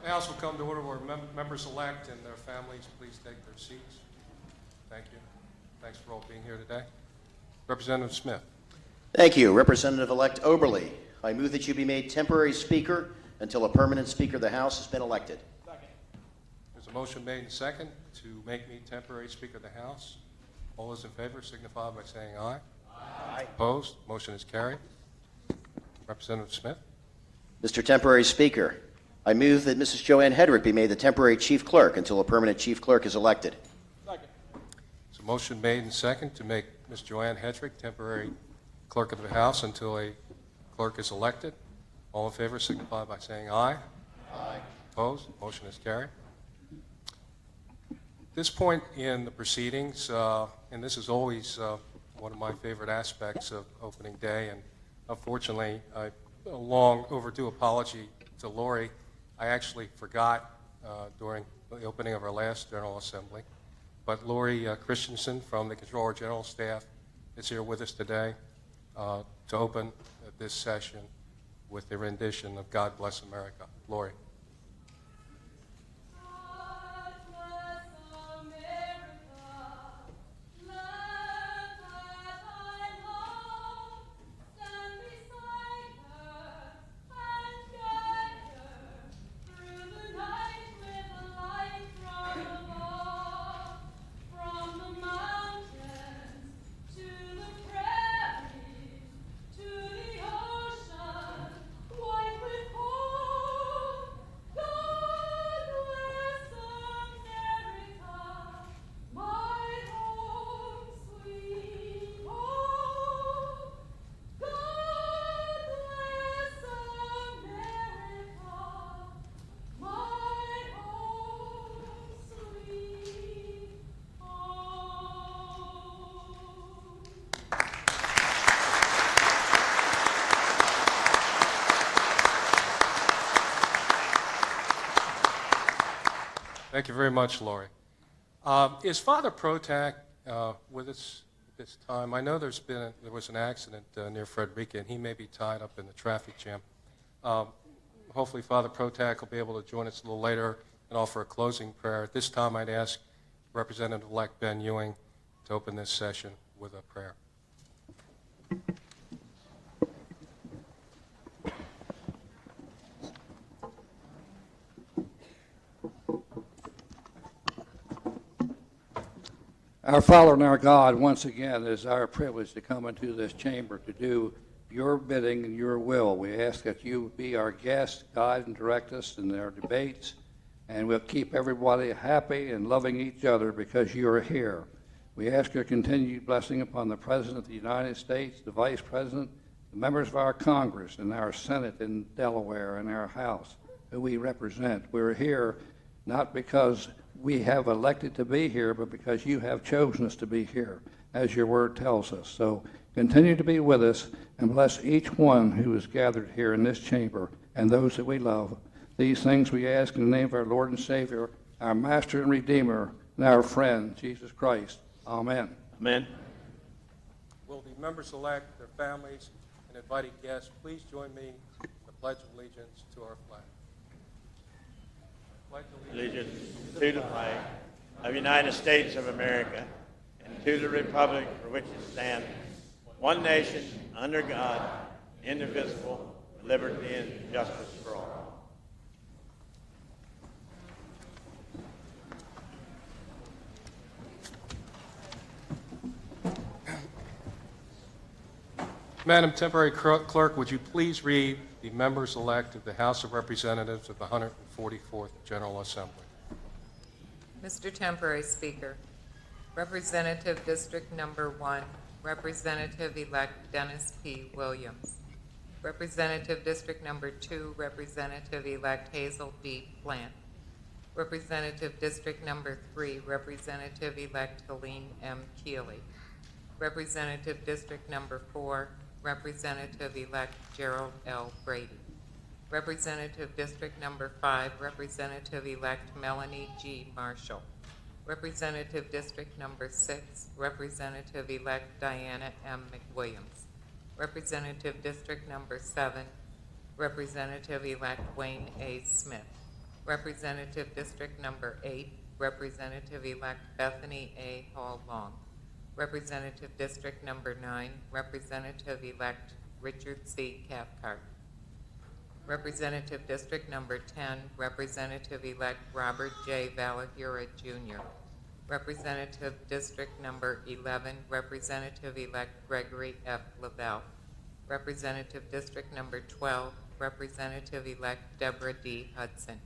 The House will come to order where members-elect and their families please take their seats. Thank you. Thanks for all being here today. Representative Smith. Thank you. Representative-elect Oberle, I move that you be made temporary Speaker until a permanent Speaker of the House has been elected. Second. There's a motion made and second to make me temporary Speaker of the House. All those in favor signify by saying aye. Aye. Opposed? Motion is carried. Representative Smith. Mr. Temporary Speaker, I move that Mrs. Joanne Hedrick be made the temporary Chief Clerk until a permanent Chief Clerk is elected. Second. There's a motion made and second to make Ms. Joanne Hedrick temporary Clerk of the House until a clerk is elected. All in favor signify by saying aye. Aye. Opposed? Motion is carried. At this point in the proceedings, and this is always one of my favorite aspects of opening day, and unfortunately, a long overdue apology to Lori. I actually forgot during the opening of our last General Assembly, but Lori Christensen from the Delaware General Staff is here with us today to open this session with the rendition of God Bless America. Lori. Thank you very much, Lori. Is Father Protac with us at this time? I know there was an accident near Frederica, and he may be tied up in the traffic jam. Hopefully, Father Protac will be able to join us a little later and offer a closing prayer. At this time, I'd ask Representative-elect Ben Ewing to open this session with a prayer. Our Father and our God, once again, it is our privilege to come into this chamber to do your bidding and your will. We ask that you be our guest, guide and direct us in our debates, and we'll keep everybody happy and loving each other because you are here. We ask your continued blessing upon the President of the United States, the Vice President, the members of our Congress and our Senate in Delaware and our House, who we represent. We're here not because we have elected to be here, but because you have chosen us to be here, as your word tells us. So continue to be with us and bless each one who is gathered here in this chamber and those that we love. These things we ask in the name of our Lord and Savior, our Master and Redeemer, and our friend, Jesus Christ. Amen. Amen. Will the members-elect, their families, and invited guests please join me in the Pledge of Allegiance to our flag. Allegiance to the flag of the United States of America and to the republic for which it stands, one nation, under God, indivisible, with liberty and justice for all. Madam Temporary Clerk, would you please read the members-elect of the House of Representatives of the 144th General Assembly? Mr. Temporary Speaker, Representative District Number 1, Representative-elect Dennis P. Williams. Representative District Number 2, Representative-elect Hazel B. Plant. Representative District Number 3, Representative-elect Helene M. Keeley. Representative District Number 4, Representative-elect Gerald L. Brady. Representative District Number 5, Representative-elect Melanie G. Marshall. Representative District Number 6, Representative-elect Diana M. McWilliams. Representative District Number 7, Representative-elect Wayne A. Smith. Representative District Number 8, Representative-elect Bethany A. Hall Long. Representative District Number 9, Representative-elect Richard C. Cathcart. Representative District Number 10, Representative-elect Robert J. Valahura, Jr. Representative District Number 11, Representative-elect Gregory F. Lavelle. Representative District Number 12, Representative-elect Deborah D. Hudson.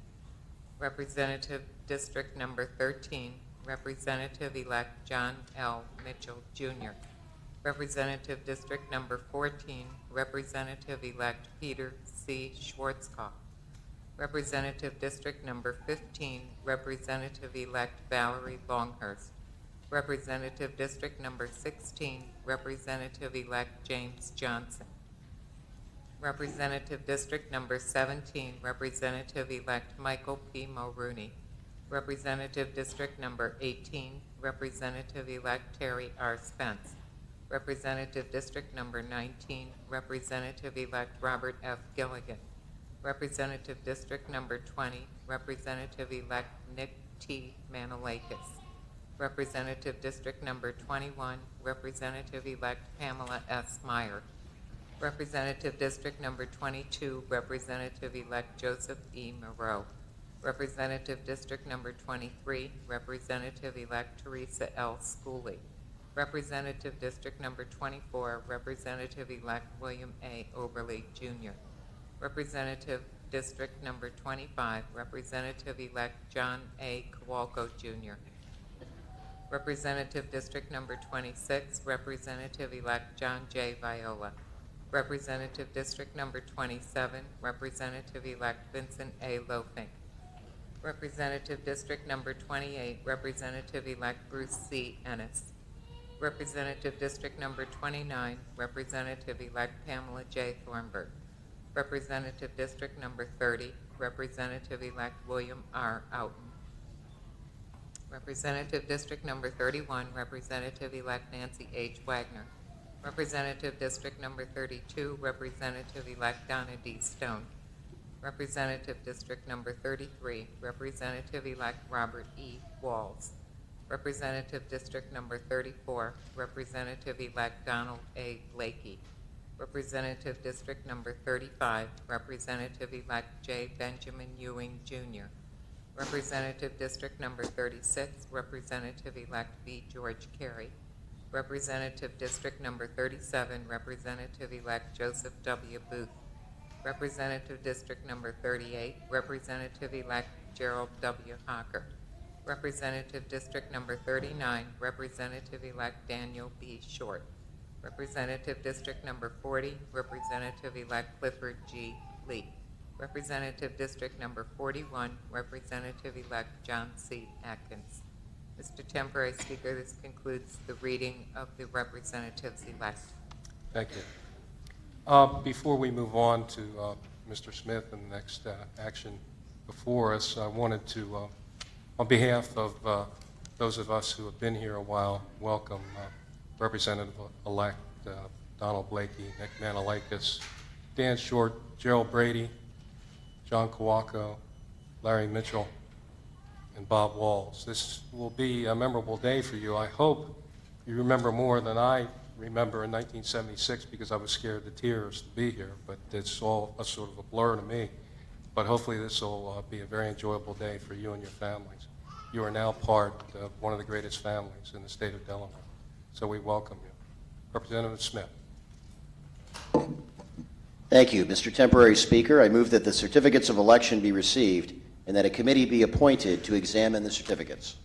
Representative District Number 13, Representative-elect John L. Mitchell, Jr. Representative District Number 14, Representative-elect Peter C. Schwarzkopf. Representative District Number 15, Representative-elect Valerie Longhurst. Representative District Number 16, Representative-elect James Johnson. Representative District Number 17, Representative-elect Michael P. Mulrooney. Representative District Number 18, Representative-elect Terry R. Spence. Representative District Number 19, Representative-elect Robert F. Gilligan. Representative District Number 20, Representative-elect Nick T. Manalakis. Representative District Number 21, Representative-elect Pamela S. Meyer. Representative District Number 22, Representative-elect Joseph E. Moreau. Representative District Number 23, Representative-elect Teresa L. Schooley. Representative District Number 24, Representative-elect William A. Oberly, Jr. Representative District Number 25, Representative-elect John A. Kowalko, Jr. Representative District Number 26, Representative-elect John J. Viola. Representative District Number 27, Representative-elect Vincent A. Lofink. Representative District Number 28, Representative-elect Bruce C. Ennis. Representative District Number 29, Representative-elect Pamela J. Thornburg. Representative District Number 30, Representative-elect William R. Outen. Representative District Number 31, Representative-elect Nancy H. Wagner. Representative District Number 32, Representative-elect Donna D. Stone. Representative District Number 33, Representative-elect Robert E. Walls. Representative District Number 34, Representative-elect Donald A. Blakey. Representative District Number 35, Representative-elect J. Benjamin Ewing, Jr. Representative District Number 36, Representative-elect V. George Carey. Representative District Number 37, Representative-elect Joseph W. Booth. Representative District Number 38, Representative-elect Gerald W. Hocker. Representative District Number 39, Representative-elect Daniel B. Short. Representative District Number 40, Representative-elect Clifford G. Lee. Representative District Number 41, Representative-elect John C. Atkins. Mr. Temporary Speaker, this concludes the reading of the representatives-elect. Thank you. Before we move on to Mr. Smith and the next action before us, I wanted to, on behalf of those of us who have been here a while, welcome Representative-elect Donald Blakey, Nick Manalakis, Dan Short, Gerald Brady, John Kowalko, Larry Mitchell, and Bob Walls. This will be a memorable day for you. I hope you remember more than I remember in 1976 because I was scared to tears to be here, but it's all a sort of a blur to me. But hopefully this will be a very enjoyable day for you and your families. You are now part of one of the greatest families in the state of Delaware, so we welcome you. Representative Smith. Thank you. Mr. Temporary Speaker, I move that the certificates of election be received and that a committee be appointed to examine the certificates.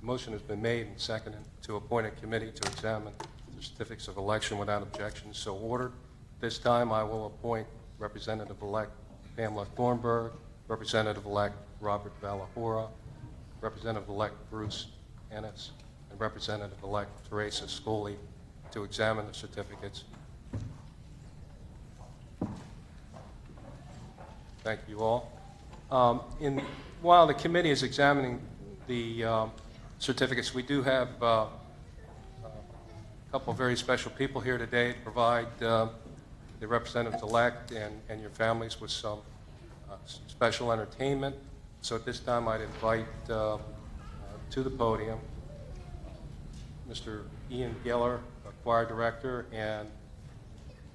Motion has been made and seconded to appoint a committee to examine the certificates of election without objection. So ordered. This time I will appoint Representative-elect Pamela Thornburg, Representative-elect Robert Valahura, Representative-elect Bruce Ennis, and Representative-elect Teresa Schooley to examine the certificates. Thank you all. While the committee is examining the certificates, we do have a couple of very special people here today to provide the representatives-elect and your families with some special entertainment. So at this time, I'd invite to the podium Mr. Ian Geller, choir director, and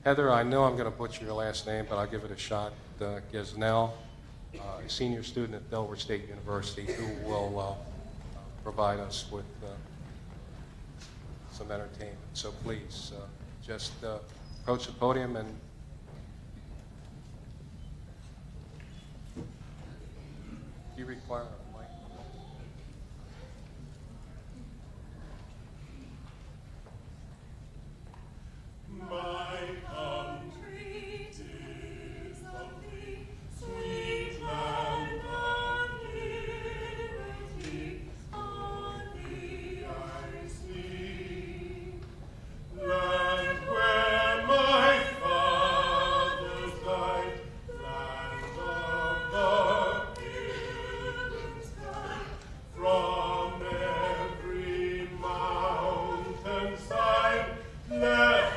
Heather, I know I'm going to butcher your last name, but I'll give it a shot, Gesnell, a senior student at Delaware State University, who will provide us with some entertainment. So please, just approach the podium and do you require a mic? My country, 'tis of thee, sweet land of liberty, on thee I sleep. Land where my fathers died, land of the pilgrims died, from every mountain side, let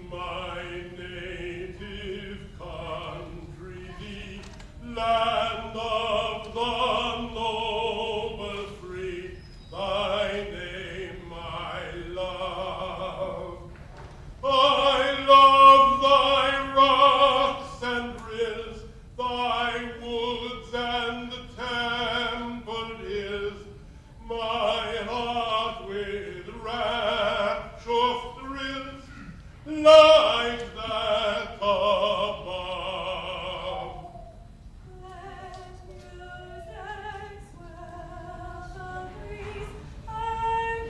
my native country, the land of the noble free, thy name I love. I love thy rocks and rills, thy woods and the templed hills, my heart with rapture thrills, like that above. Let music swell the breeze, I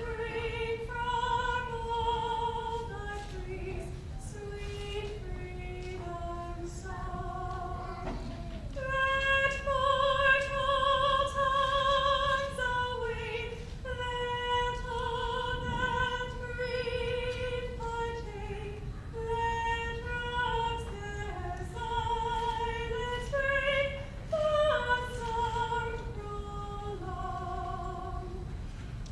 bring from all thy trees sweet freedom song. Let mortal tongues awake, let all that breathe partake, let rocks their silence break, the song prolong.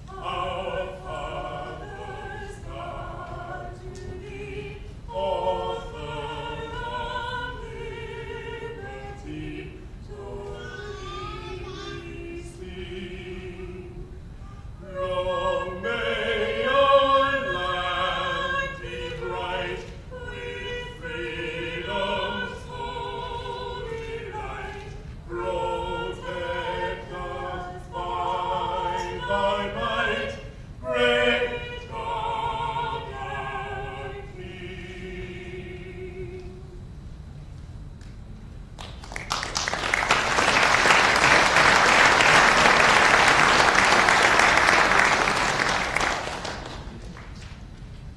Our fathers, God, to thee, author of liberty, to thee we sing. Long may your land be bright with freedom's holy light. Protect us by thy might, great God our King.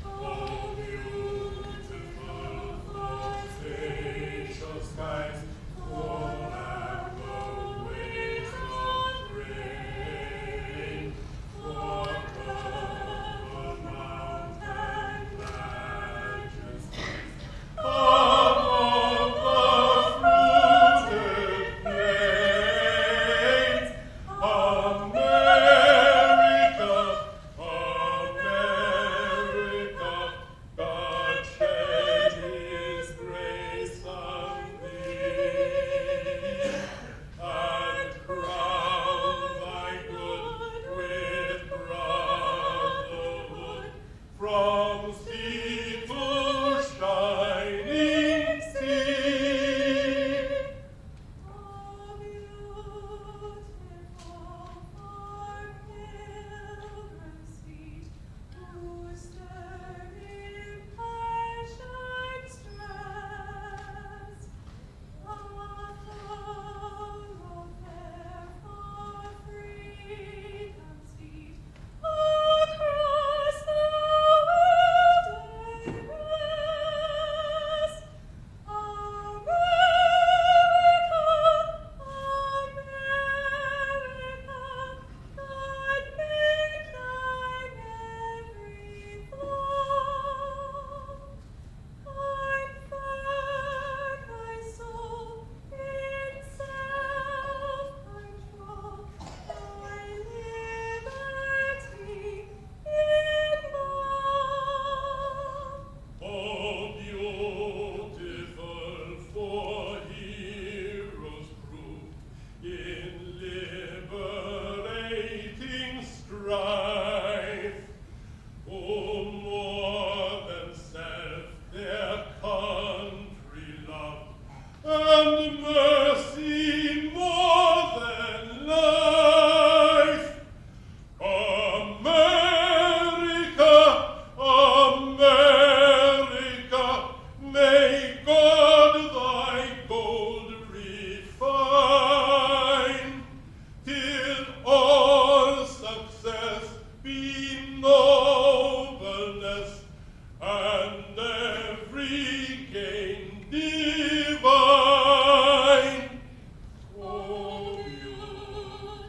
Oh, beautiful for spacious skies, for land of winds of rain, for covered mountain majesties, above the fruited plains. America, God shed his grace on thee, and crown thy good with brotherhood, from sea to shining sea. Oh, beautiful for pilgrims' feet, who stir in passion stressed, a thoroughfare for freedom's feet, across the every nobleness, and every gain divine. Oh, beautiful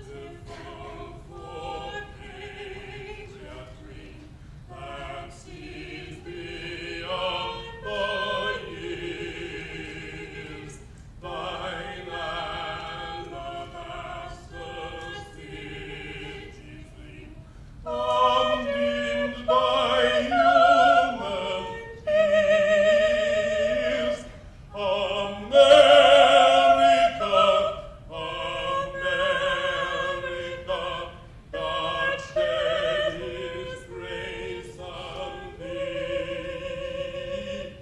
for patriotry, that sees beyond the years. Thy land of asters, cities gleam, undimmed by human tears. America, America, God shed His grace on thee,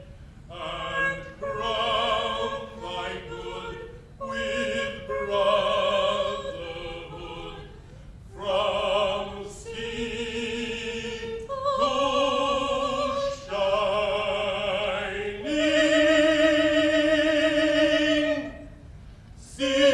and crown thy good with brotherhood from sea to shining sea.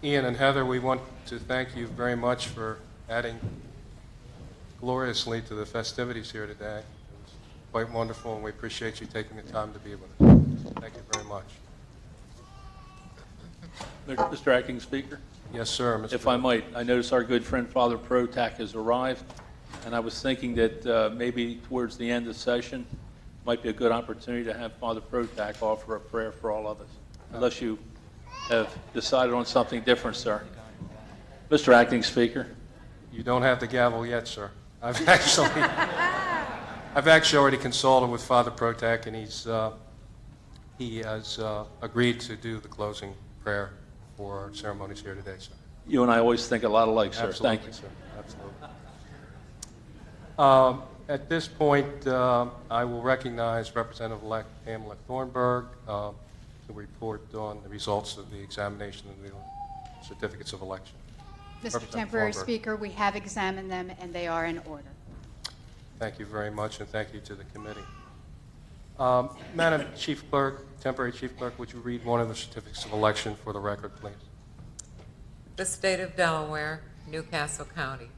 Ian and Heather, we want to thank you very much for adding gloriously to the festivities here today. It was quite wonderful, and we appreciate you taking the time to be with us. Thank you very much. Mr. Acting Speaker, Yes, sir. Mr. if I might, I notice our good friend Father Protak has arrived, and I was thinking that maybe towards the end of the session might be a good opportunity to have Father Protak offer a prayer for all of us, unless you have decided on something different, sir. Mr. Acting Speaker. You don't have the gavel yet, sir. I've actually already consulted with Father Protak, and he has agreed to do the closing prayer for our ceremonies here today, sir. You and I always think a lot alike, sir. Absolutely, Thank you. sir. Absolutely. At this point, I will recognize Representative-elect Pamela Thornburg to report on the results of the examination of the certificates of election. Mr. Representative Temporary Thornburg. Speaker, we have examined them, and they are in order. Thank you very much, and thank you to the committee. Madam Chief Clerk, Temporary Chief Clerk, would you read one of the certificates of election for the record, please? The State of Delaware, Newcastle County.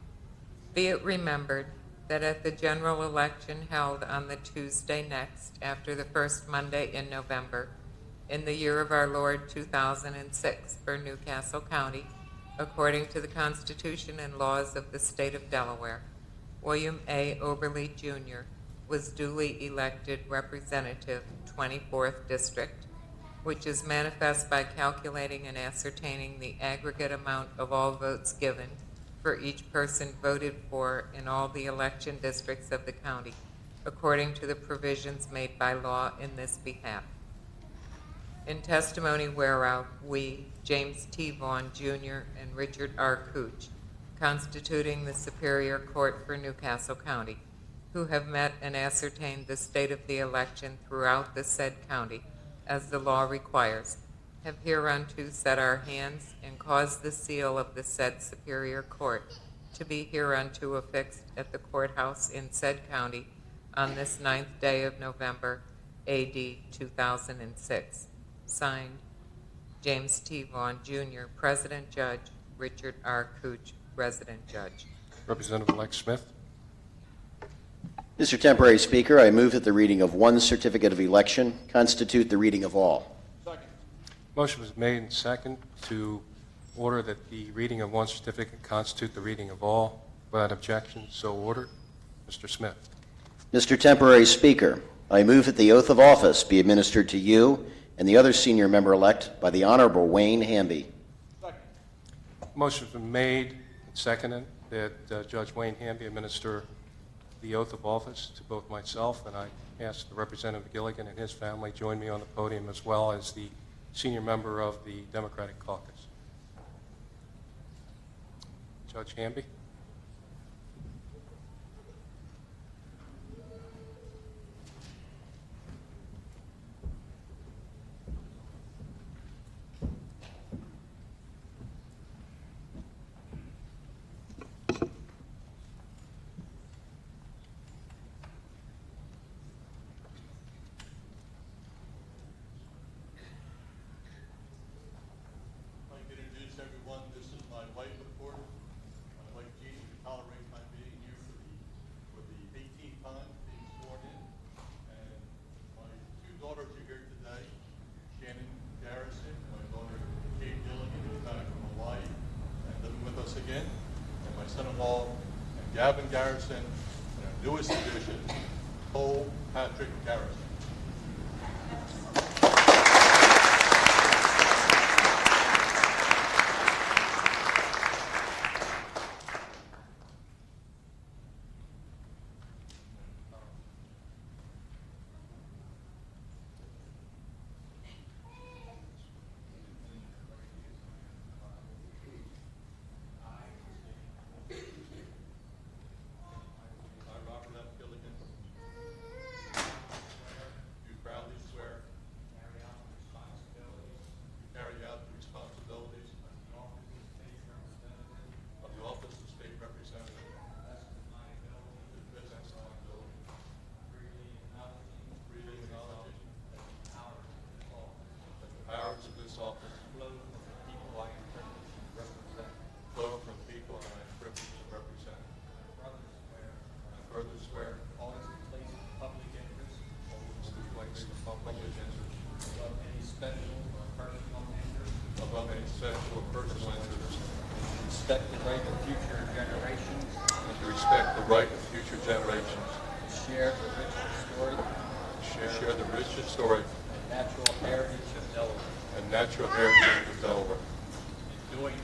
Be it remembered that at the general election held on the Tuesday next after the first Monday in November, in the year of our Lord 2006 for Newcastle County, according to the Constitution and laws of the State of Delaware, William A. Oberly, Jr. was duly elected Representative, 24th District, which is manifest by calculating and ascertaining the aggregate amount of all votes given for each person voted for in all the election districts of the county, according to the provisions made by law in this behalf. In testimony whereof, we, James T. Vaughn, Jr., and Richard R. Cooch, constituting the Superior Court for Newcastle County, who have met and ascertained the state of the election throughout the said county, as the law requires, have hereunto set our hands and caused the seal of the said Superior Court to be hereunto affixed at the courthouse in said county on this 9th day of November, A.D. 2006. Signed, James T. Vaughn, Jr., President Judge, Richard R. Cooch, Resident Judge. Representative-elect Smith. Mr. Temporary Speaker, I move that the reading of one certificate of election constitute the reading of all. Motion was made and second to order that the reading of one certificate constitute the reading of all. Without objection, so ordered. Mr. Smith. Mr. Temporary Speaker, I move that the oath of office be administered to you and the other senior member-elect by the Honorable Wayne Hamby. Motion's been made and seconded that Judge Wayne Hamby administer the oath of office to both myself, and I ask the Representative Gilligan and his family join me on the podium, as well as the senior member of the Democratic Caucus. Judge Hamby. I'd like to introduce everyone. This is my wife, of course. My wife Jeannie, who tolerates my being here for the 18th time being sworn in. And my two daughters are here today. Shannon Garrison, my daughter Kate Gilligan, who's back from Hawaii and living with us again. And my son-in-law, Gavin Garrison, and our newest addition, Cole Patrick Garrison. I, Robert F. Gilligan, do proudly swear to carry out the responsibilities of the office of State Representative to the best of my ability, freely acknowledging that the powers of this office flow from the people I am privileged to represent. I further swear always to place the public interest above any special or personal interest. Respect the right of future generations. And to respect the right of future generations. Share the rich story And and natural heritage of Delaware. of Delaware.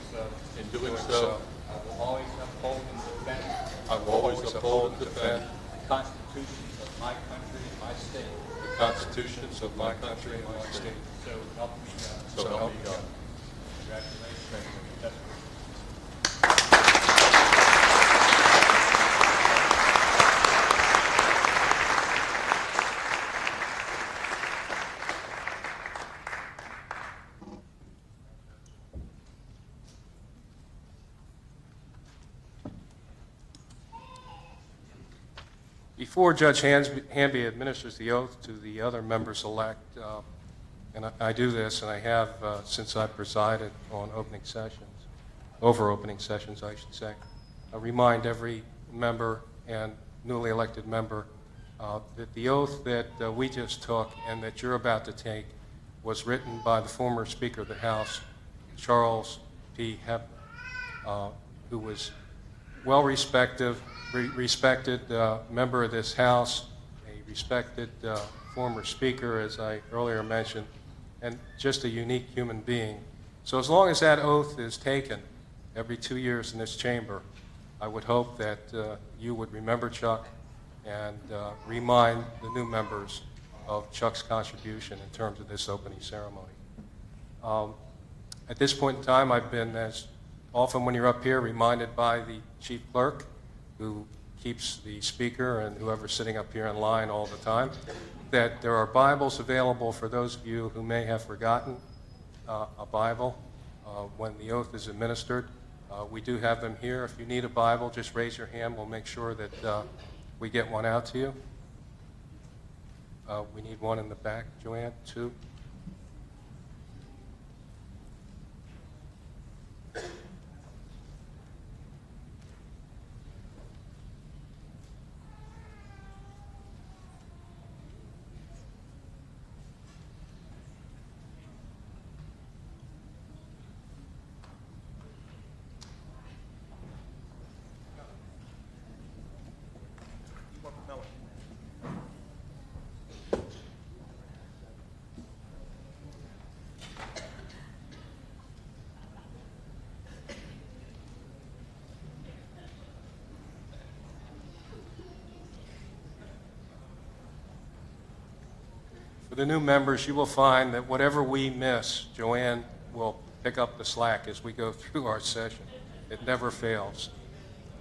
In In doing so, I will always uphold and defend I will always uphold and defend the constitutions of my country and my state. the constitutions of my country and my state. So help me God. So help me God. Congratulations. Before Judge Hamby administers the oath to the other members-elect, and I do this, and I have since I presided on opening sessions, over opening sessions, I should say, I remind every member and newly elected member that the oath that we just took and that you're about to take was written by the former Speaker of the House, Charles P. Hebner, who was well-respected member of this House, a respected former Speaker, as I earlier mentioned, and just a unique human being. So as long as that oath is taken every 2 years in this chamber, I would hope that you would remember Chuck and remind the new members of Chuck's contribution in terms of this opening ceremony. At this point in time, I've been, as often when you're up here, reminded by the chief clerk, who keeps the speaker and whoever's sitting up here in line all the time, that there are Bibles available for those of you who may have forgotten a Bible when the oath is administered. We do have them here. If you need a Bible, just raise your hand. We'll make sure that we get one out to you. We need one in the back. Joanne, 2. For the new members, you will find that whatever we miss, Joanne will pick up the slack as we go through our session. It never fails.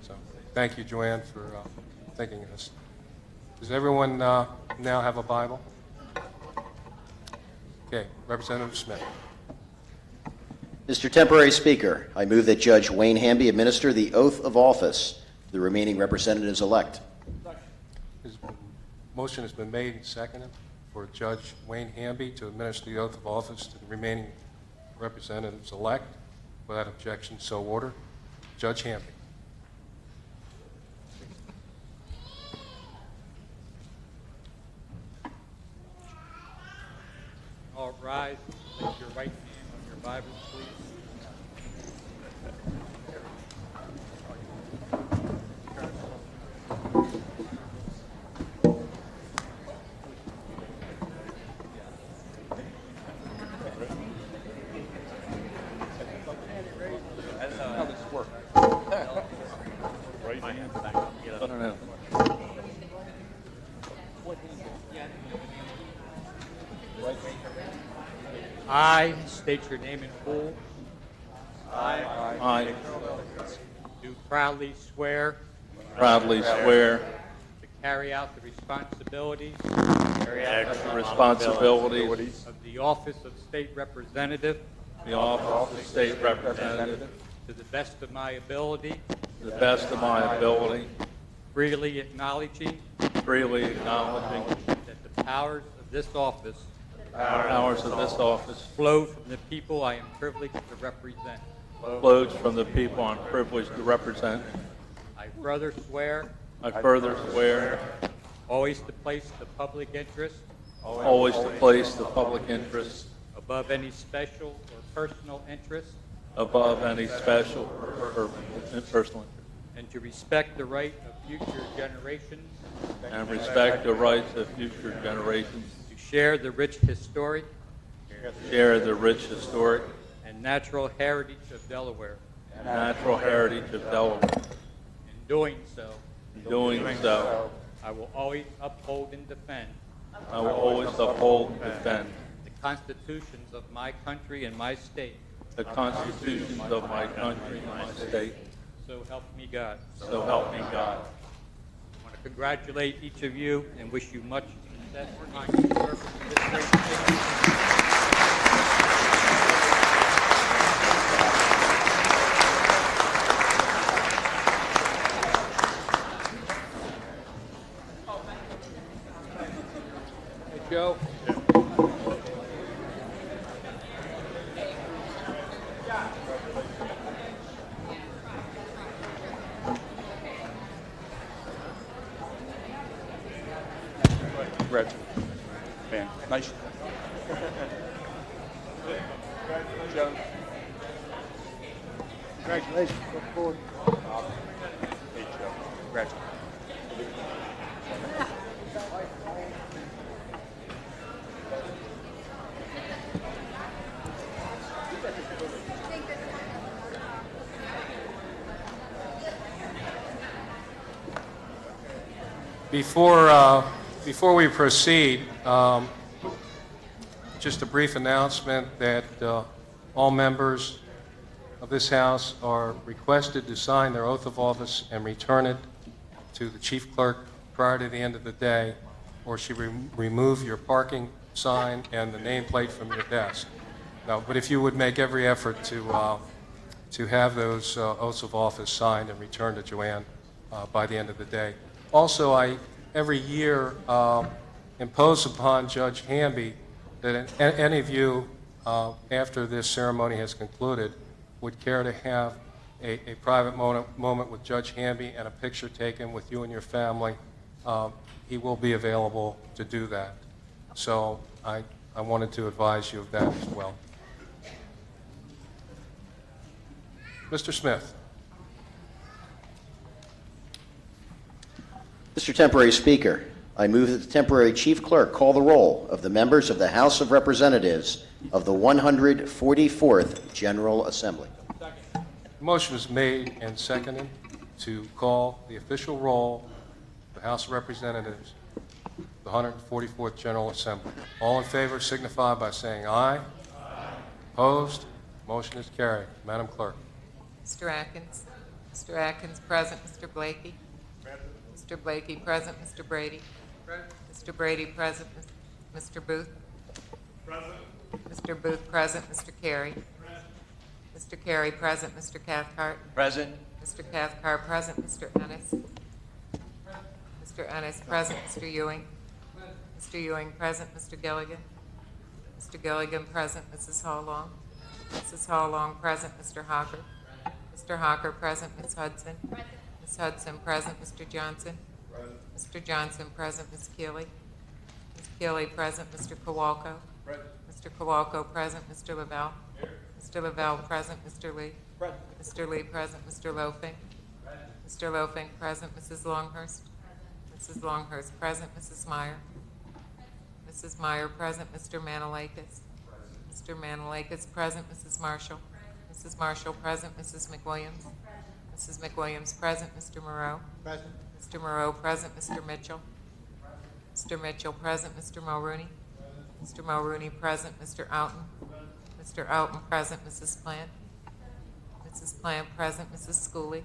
So thank you, Joanne, for thinking of this. Does everyone now have a Bible? Okay, Representative Smith. Mr. Temporary Speaker, I move that Judge Wayne Hamby administer the oath of office to the remaining representatives-elect. Motion has been made and seconded for Judge Wayne Hamby to administer the oath of office to the remaining representatives-elect. Without objection, so ordered. Judge Hamby. All rise. Place your right hand on your Bible, please. I don't know. I state your name in full. I Do proudly swear proudly swear to carry out the responsibilities the responsibilities of the office of state representative of the office of state representative to the best of my ability, to the best of my ability, freely acknowledging freely acknowledging that the powers of this office the powers of this office flow from the people I am privileged to represent. flows from the people I'm privileged to represent. I further swear I further swear always to place the public interest always to place the public interest above any special or personal interest, above any special or personal interest, and to respect the right of future generations and respect the rights of future generations, to share the rich historic share the rich historic and natural heritage of Delaware. and natural heritage of Delaware. In doing so, In doing so, I will always uphold and defend I will always uphold and defend the constitutions of my country and my state. the constitutions of my country and my state. So help me God. So help me God. I want to congratulate each of you and wish you much success in your service in this great state. Hey, Joe? Congratulations. Man, nice. Joe. Congratulations. Look forward. Hey, Joe. Congratulations. Before we proceed, just a brief announcement that all members of this House are requested to sign their oath of office and return it to the chief clerk prior to the end of the day, or she remove your parking sign and the nameplate from your desk. No, but if you would make every effort to have those oaths of office signed and returned to Joanne by the end of the day. Also, I every year impose upon Judge Hamby that any of you, after this ceremony has concluded, would care to have a private moment with Judge Hamby and a picture taken with you and your family. He will be available to do that. So I wanted to advise you of that as well. Mr. Smith. Mr. Temporary Speaker, I move that the temporary chief clerk call the roll of the members of the House of Representatives of the 144th General Assembly. Motion is made and seconded to call the official roll of the House of Representatives the 144th General Assembly. All in favor signify by saying aye. Opposed? Motion is carried. Madam Clerk. Mr. Atkins. Mr. Atkins, present. Mr. Blakey. Mr. Blakey, present. Mr. Brady. Mr. Brady, present. Mr. Booth. Mr. Booth, present. Mr. Carey. Mr. Carey, present. Mr. Cathcart. Present. Mr. Cathcart, present. Mr. Ennis. Mr. Ennis, present. Mr. Ewing. Mr. Ewing, present. Mr. Gilligan. Mr. Gilligan, present. Mrs. Hall-Long. Mrs. Hall-Long, present. Mr. Hocker. Mr. Hocker, present. Ms. Hudson. Ms. Hudson, present. Mr. Johnson. Mr. Johnson, present. Ms. Keeley. Ms. Keeley, present. Mr. Kowalko. Mr. Kowalko, present. Mr. Lavelle. Mr. Lavelle, present. Mr. Lee. Mr. Lee, present. Mr. Loafing. Mr. Loafing, present. Mrs. Longhurst. Mrs. Longhurst, present. Mrs. Meyer. Mrs. Meyer, present. Mr. Manalakis. Mr. Manalakis, present. Mrs. Marshall. Mrs. Marshall, present. Mrs. McWilliams. Mrs. McWilliams, present. Mr. Moreau. Mr. Moreau, present. Mr. Mitchell. Mr. Mitchell, present. Mr. Mulrooney. Mr. Mulrooney, present. Mr. Outen. Mr. Outen, present. Mrs. Plant. Mrs. Plant, present. Mrs. Schooley.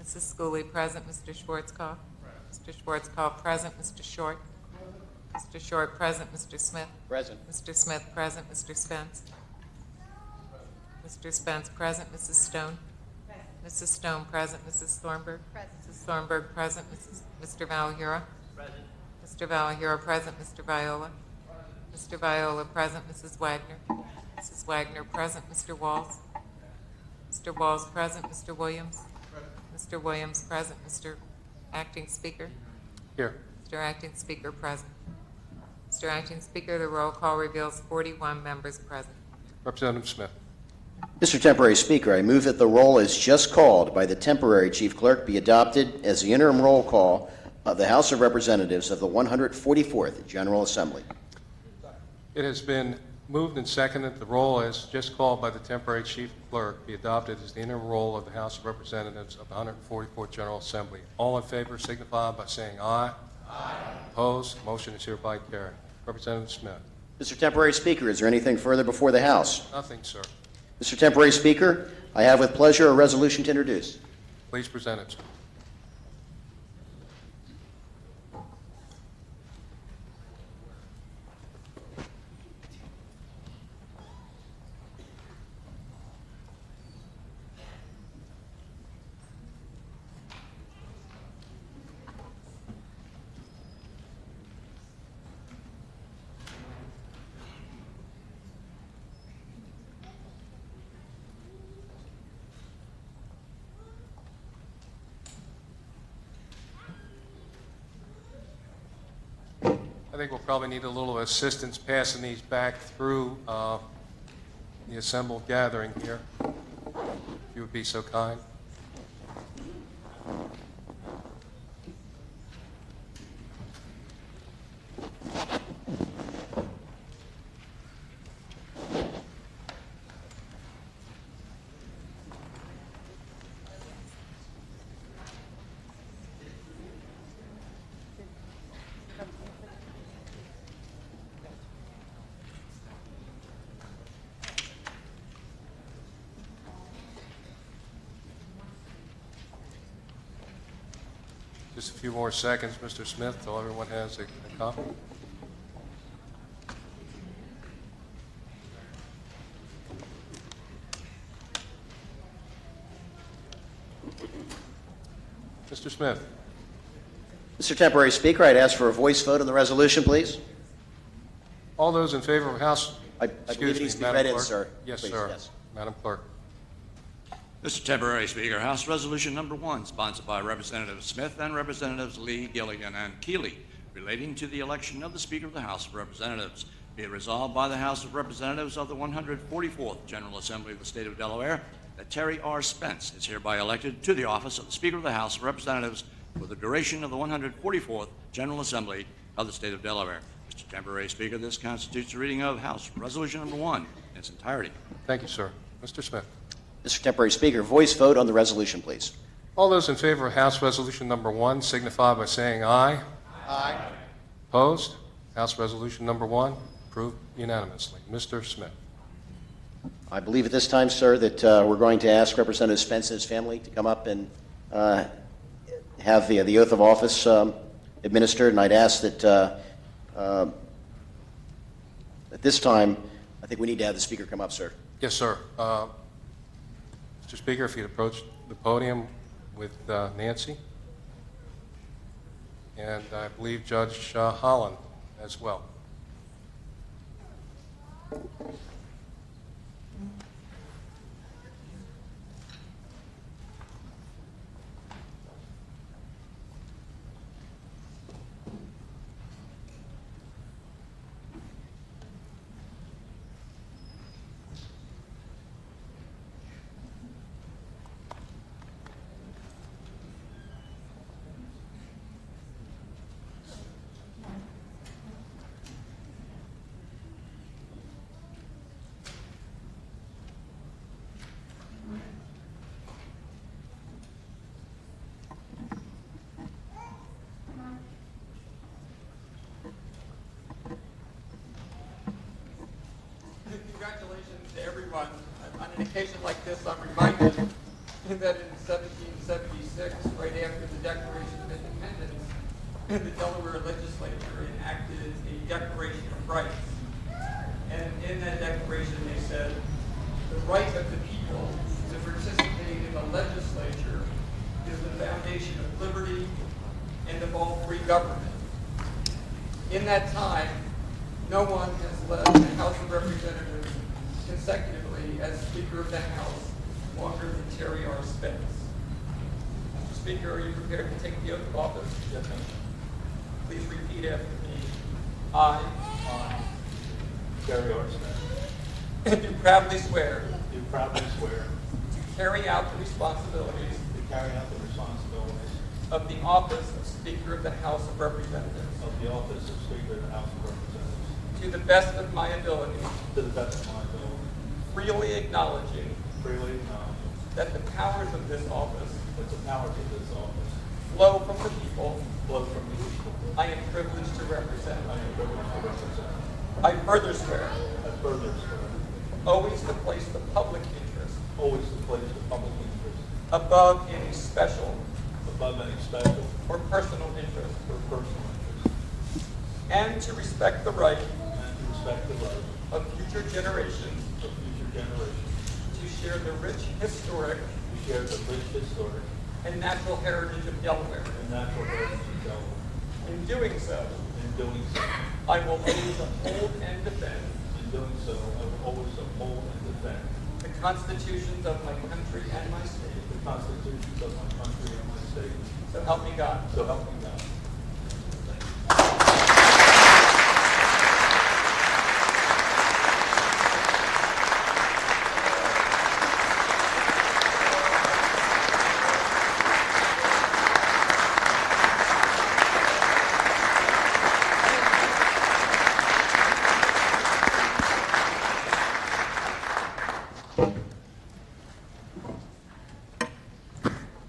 Mrs. Schooley, present. Mr. Schwarzkopf. Mr. Schwarzkopf, present. Mr. Short. Mr. Short, present. Mr. Smith. Present. Mr. Smith, present. Mr. Spence. Mr. Spence, present. Mrs. Stone. Mrs. Stone, present. Mrs. Thornburg. Mrs. Thornburg, present. Mr. Valahura. Mr. Valahura, present. Mr. Viola. Mr. Viola, present. Mrs. Wagner. Mrs. Wagner, present. Mr. Walls. Mr. Walls, present. Mr. Williams. Mr. Williams, present. Mr. Acting Speaker. Here. Mr. Acting Speaker, present. Mr. Acting Speaker, the roll call reveals 41 members present. Representative Smith. Mr. Temporary Speaker, I move that the roll as just called by the temporary chief clerk be adopted as the interim roll call of the House of Representatives of the 144th General Assembly. It has been moved and seconded that the roll as just called by the temporary chief clerk be adopted as the interim roll of the House of Representatives of the 144th General Assembly. All in favor signify by saying aye. Aye. Opposed? Motion is hereby carried. Representative Smith. Mr. Temporary Speaker, is there anything further before the House? Nothing, sir. Mr. Temporary Speaker, I have with pleasure a resolution to introduce. Please present it, sir. I think we'll probably need a little assistance passing these back through the assembled gathering here, if you would be so kind. Just a few more seconds, Mr. Smith, till everyone has a copy. Mr. Smith. Mr. Temporary Speaker, I'd ask for a voice vote on the resolution, please. All those in favor of House... I believe Excuse it needs to me, be Madam read in, Clerk. sir. Yes, Please, sir. yes. Madam Clerk. Mr. Temporary Speaker, House Resolution Number 1, sponsored by Representatives Smith and Representatives Lee, Gilligan, and Keeley, relating to the election of the Speaker of the House of Representatives. Be it resolved by the House of Representatives of the 144th General Assembly of the State of Delaware that Terry R. Spence is hereby elected to the office of the Speaker of the House of Representatives for the duration of the 144th General Assembly of the State of Delaware. Mr. Temporary Speaker, this constitutes a reading of House Resolution Number 1 in its entirety. Thank you, sir. Mr. Smith. Mr. Temporary Speaker, voice vote on the resolution, please. All those in favor of House Resolution Number 1 signify by saying aye. Aye. Opposed? House Resolution Number 1 approved unanimously. Mr. Smith. I believe at this time, sir, that we're going to ask Representative Spence and his family to come up and have the oath of office administered, and I'd ask that at this time, I think we need to have the speaker come up, sir. Yes, sir. Mr. Speaker, if you'd approach the podium with Nancy, and I believe Judge Holland as well. Congratulations to everyone. On an occasion like this, I'm reminded that in 1776, right after the Declaration of Independence, the Delaware Legislature enacted a Declaration of Rights. And in that declaration, they said, the right of the people to participate in the legislature is the foundation of liberty and of all free government. In that time, no one has led the House of Representatives consecutively as Speaker of the House longer than Terry R. Spence. Mr. Speaker, are you prepared to take the oath of office? Yes, ma'am. Please repeat after me. I, Terry R. Smith, do proudly swear do proudly swear to carry out the responsibilities to carry out the responsibilities of the office of Speaker of the House of Representatives of the office of Speaker of the House of Representatives to the best of my ability, to the best of my ability, freely acknowledging freely acknowledging that the powers of this office that the powers of this office flow from the people flow from the people I am privileged to represent. I am privileged to represent. I further swear I further swear always to place the public interest always to place the public interest above any special above any special or personal interest, or personal interest, and to respect the right and to respect the right of future generations of future generations to share the rich historic to share the rich historic and natural heritage of Delaware. and natural heritage of Delaware. In doing so, In doing so, I will always uphold and defend in doing so, I will always uphold and defend the constitutions of my country and my state. the constitutions of my country and my state. So help me God. So help me God.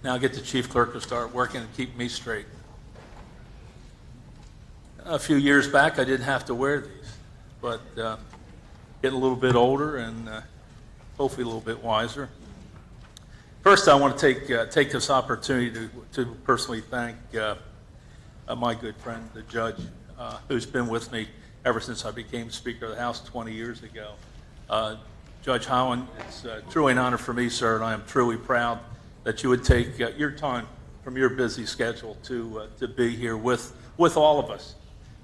Now I'll get the chief clerk to start working and keep me straight. A few years back, I didn't have to wear these, but getting a little bit older and hopefully a little bit wiser. First, I want to take this opportunity to personally thank my good friend, the judge, who's been with me ever since I became Speaker of the House 20 years ago. Judge Holland, it's truly an honor for me, sir, and I am truly proud that you would take your time from your busy schedule to be here with all of us.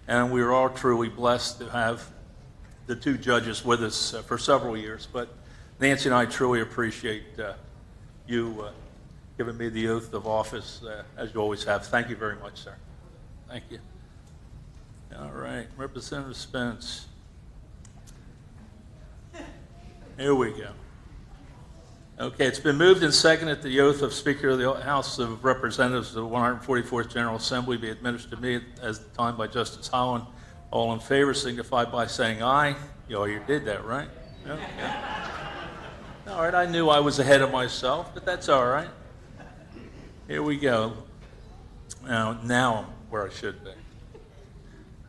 And we are all truly blessed to have the two judges with us for several years. But Nancy and I truly appreciate you giving me the oath of office, as you always have. Thank you very much, sir. Thank you. All right, Representative Spence. Here we go. Okay, it's been moved and seconded that the oath of Speaker of the House of Representatives of the 144th General Assembly be administered to me as the time by Justice Holland. All in favor signify by saying aye. You did that, right? Okay. All right, I knew I was ahead of myself, but that's all right. Here we go. Now I'm where I should be.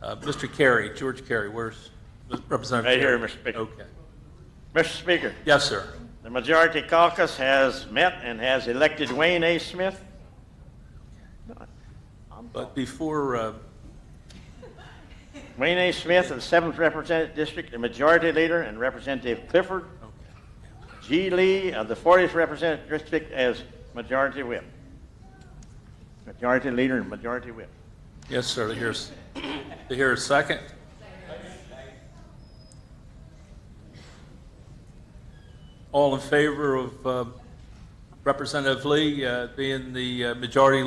Mr. Carey, George Carey, where's Representative Right here, Carey? Mr. Speaker. Okay. Mr. Speaker, Yes, sir. the majority caucus has met and has elected Wayne A. Smith. But before, Wayne A. Smith of the 7th Representative District, the majority leader, and Representative Clifford G. Lee of the 40th Representative District as majority whip. Majority leader and majority whip. yes, sir, to hear a second. All in favor of Representative Lee being the majority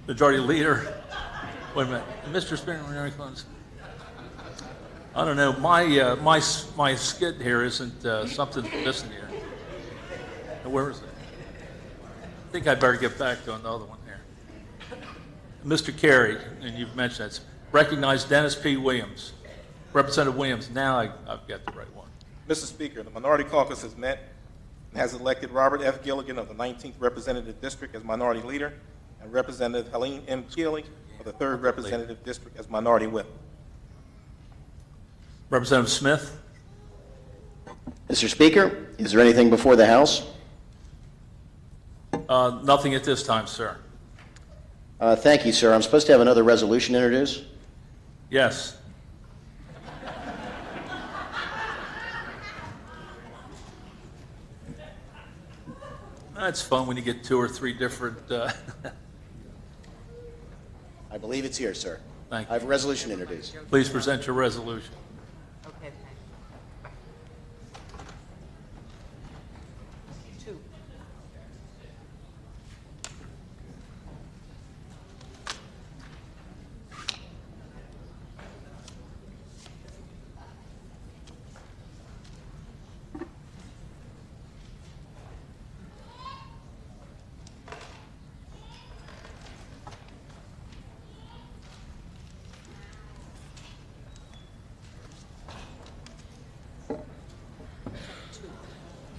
majority leader? Wait a minute, Mr. Speaker, I don't know. My skid here isn't something missing here. Where is it? I think I'd better get back to another one here. Mr. Carey, and you've mentioned it, recognize Dennis P. Williams. Representative Williams, now I've got the right one. Mr. Speaker, the minority caucus has met and has elected Robert F. Gilligan of the 19th Representative District as minority leader and Representative Helene M. Keeley of the 3rd Representative District as minority whip. Representative Smith? Mr. Speaker, is there anything before the House? Nothing at this time, sir. Thank you, sir. I'm supposed to have another resolution introduced. Yes. It's fun when you get 2 or 3 different, I believe it's here, sir. Thank you. I have a resolution introduced. Please present your resolution. Okay, thanks. Two.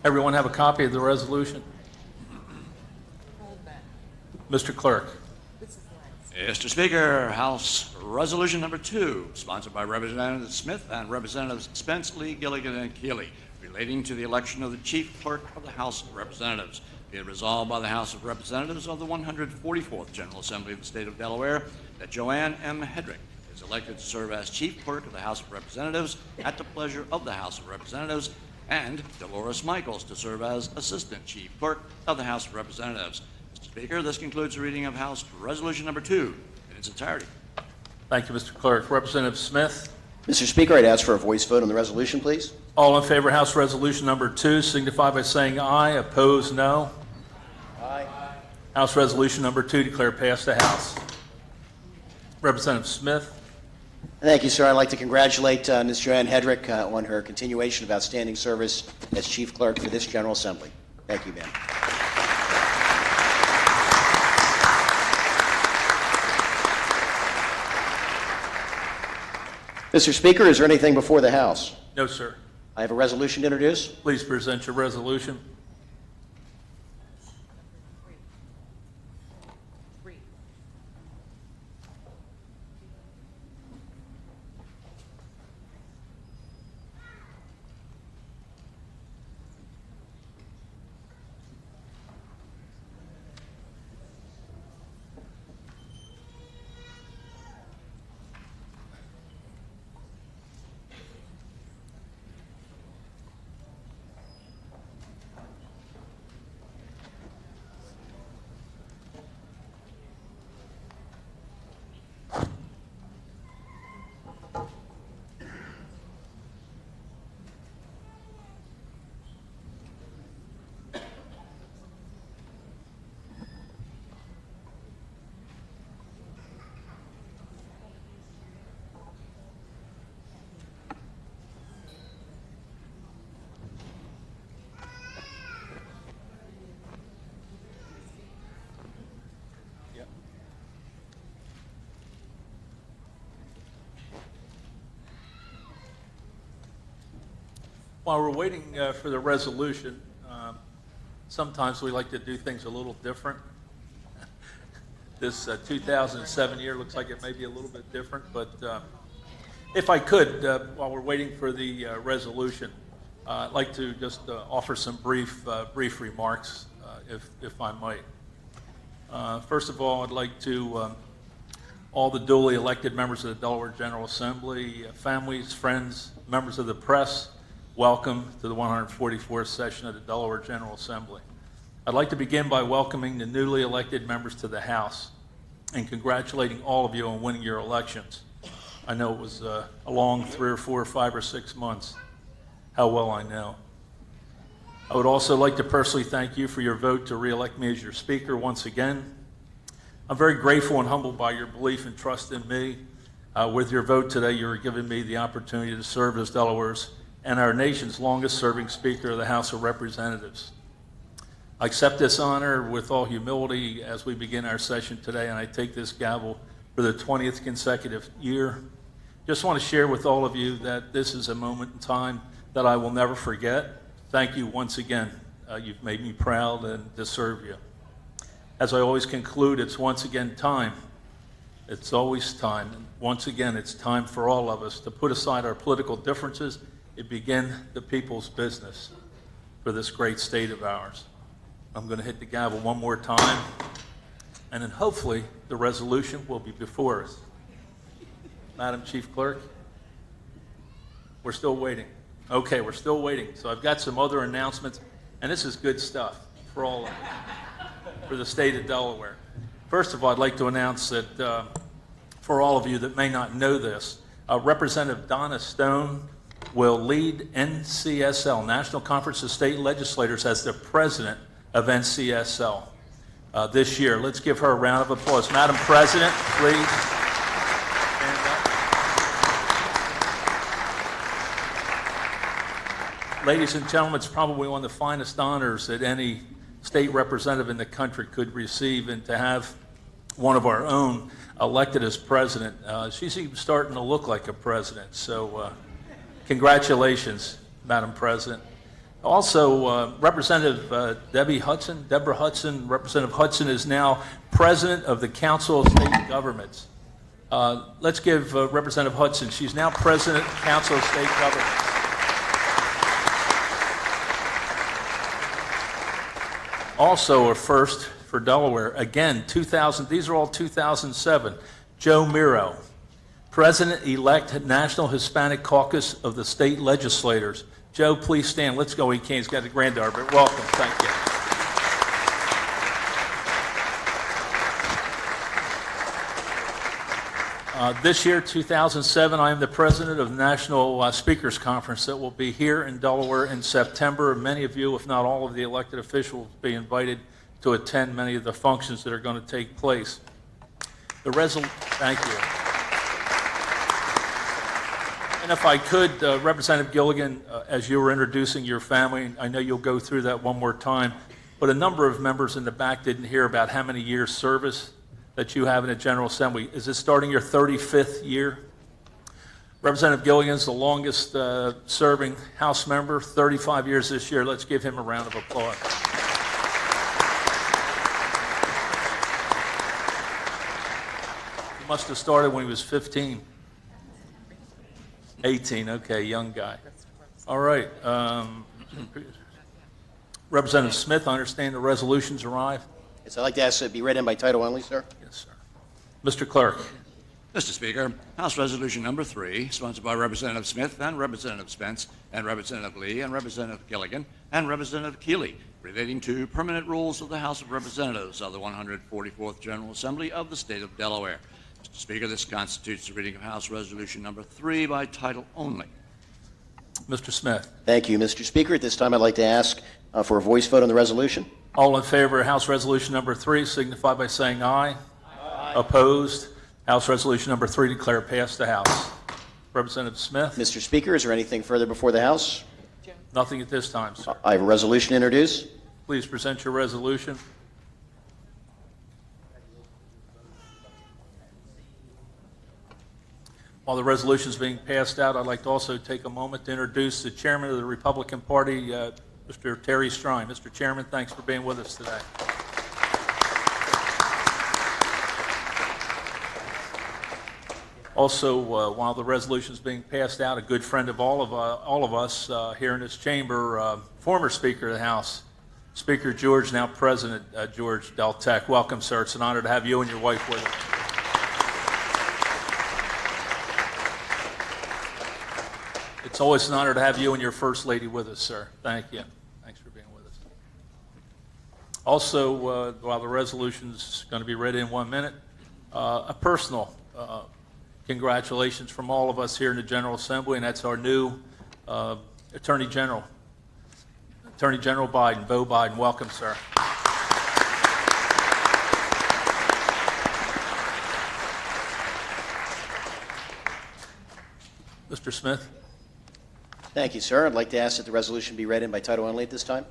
Everyone have a copy of the resolution? Hold that. Mr. Clerk? This is last. Mr. Speaker, House Resolution Number 2, sponsored by Representative Smith and Representatives Spence, Lee, Gilligan, and Keeley, relating to the election of the Chief Clerk of the House of Representatives. Be it resolved by the House of Representatives of the 144th General Assembly of the State of Delaware that Joanne M. Hedrick is elected to serve as Chief Clerk of the House of Representatives at the pleasure of the House of Representatives, and Dolores Michaels to serve as Assistant Chief Clerk of the House of Representatives. Mr. Speaker, this concludes the reading of House Resolution Number 2 in its entirety. Thank you, Mr. Clerk. Representative Smith? Mr. Speaker, I'd ask for a voice vote on the resolution, please. All in favor of House Resolution Number 2 signify by saying aye. Opposed, no. Aye. House Resolution Number 2 declared passed the House. Representative Smith? Thank you, sir. I'd like to congratulate Ms. Joanne Hedrick on her continuation of outstanding service as Chief Clerk for this General Assembly. Thank you, ma'am. Mr. Speaker, is there anything before the House? No, sir. I have a resolution to introduce. Please present your resolution. Three. While we're waiting for the resolution, sometimes we like to do things a little different. This 2007 year looks like it may be a little bit different, but If I could, while we're waiting for the resolution, I'd like to just offer some brief remarks, if I might. First of all, I'd like to all the duly elected members of the Delaware General Assembly, families, friends, members of the press, welcome to the 144th session of the Delaware General Assembly. I'd like to begin by welcoming the newly elected members to the House and congratulating all of you on winning your elections. I know it was a long 3 or 4 or 5 or 6 months. How well I know. I would also like to personally thank you for your vote to re-elect me as your speaker once again. I'm very grateful and humbled by your belief and trust in me. With your vote today, you are giving me the opportunity to serve as Delaware's and our nation's longest-serving Speaker of the House of Representatives. I accept this honor with all humility as we begin our session today, and I take this gavel for the 20th consecutive year. Just want to share with all of you that this is a moment in time that I will never forget. Thank you once again. You've made me proud and to serve you. As I always conclude, it's once again time. It's always time. And once again, it's time for all of us to put aside our political differences and begin the people's business for this great state of ours. I'm going to hit the gavel one more time, and then hopefully the resolution will be before us. Madam Chief Clerk, we're still waiting. Okay, we're still waiting. So I've got some other announcements, and this is good stuff for all of you, for the state of Delaware. First of all, I'd like to announce that for all of you that may not know this, Representative Donna Stone will lead NCSL, National Conference of State Legislators, as the president of NCSL this year. Let's give her a round of applause. Madam President, please. Ladies and gentlemen, it's probably one of the finest honors that any state representative in the country could receive, and to have one of our own elected as president. She's even starting to look like a president, so congratulations, Madam President. Also, Representative Deborah Hudson, Representative Hudson is now president of the Council of State Governments. Let's give Representative Hudson, she's now president of the Council of State Governments. Also a first for Delaware, again, these are all 2007, Joe Miro, President-elect National Hispanic Caucus of the State Legislators. Joe, please stand. Let's go. He can't. He's got a granddaughter, but welcome. Thank you. This year, 2007, I am the president of the National Speakers Conference that will be here in Delaware in September. Many of you, if not all of the elected officials, will be invited to attend many of the functions that are going to take place. Thank you. And if I could, Representative Gilligan, as you were introducing your family, I know you'll go through that one more time, but a number of members in the back didn't hear about how many years service that you have in the General Assembly. Is this starting your 35th year? Representative Gilligan is the longest serving House member, 35 years this year. Let's give him a round of applause. He must have started when he was 15. 18, okay, young guy. All right. Representative Smith, I understand the resolutions arrived. Yes, I'd like to ask it be read in by title only, sir. Yes, sir. Mr. Clerk. Mr. Speaker, House Resolution Number 3, sponsored by Representative Smith and Representative Spence and Representative Lee and Representative Gilligan and Representative Keeley, relating to permanent rules of the House of Representatives of the 144th General Assembly of the State of Delaware. Mr. Speaker, this constitutes the reading of House Resolution Number 3 by title only. Mr. Smith. Thank you, Mr. Speaker. At this time, I'd like to ask for a voice vote on the resolution. All in favor of House Resolution Number 3 signify by saying aye. Aye. Opposed? House Resolution Number 3 declare passed the House. Representative Smith. Mr. Speaker, is there anything further before the House? Nothing at this time, sir. I have a resolution to introduce. Please present your resolution. While the resolution is being passed out, I'd like to also take a moment to introduce the chairman of the Republican Party, Mr. Terry Strine. Mr. Chairman, thanks for being with us today. Also, while the resolution is being passed out, a good friend of all of us here in this chamber, former Speaker of the House, Speaker George, now President George Deltec. Welcome, sir. It's an honor to have you and your wife with us. It's always an honor to have you and your First Lady with us, sir. Thank you. Thanks for being with us. Also, while the resolution is going to be read in 1 minute, a personal congratulations from all of us here in the General Assembly, and that's our new Attorney General. Attorney General Biden, Beau Biden. Welcome, sir. Mr. Smith. Thank you, sir. I'd like to ask that the resolution be read in by title only at this time.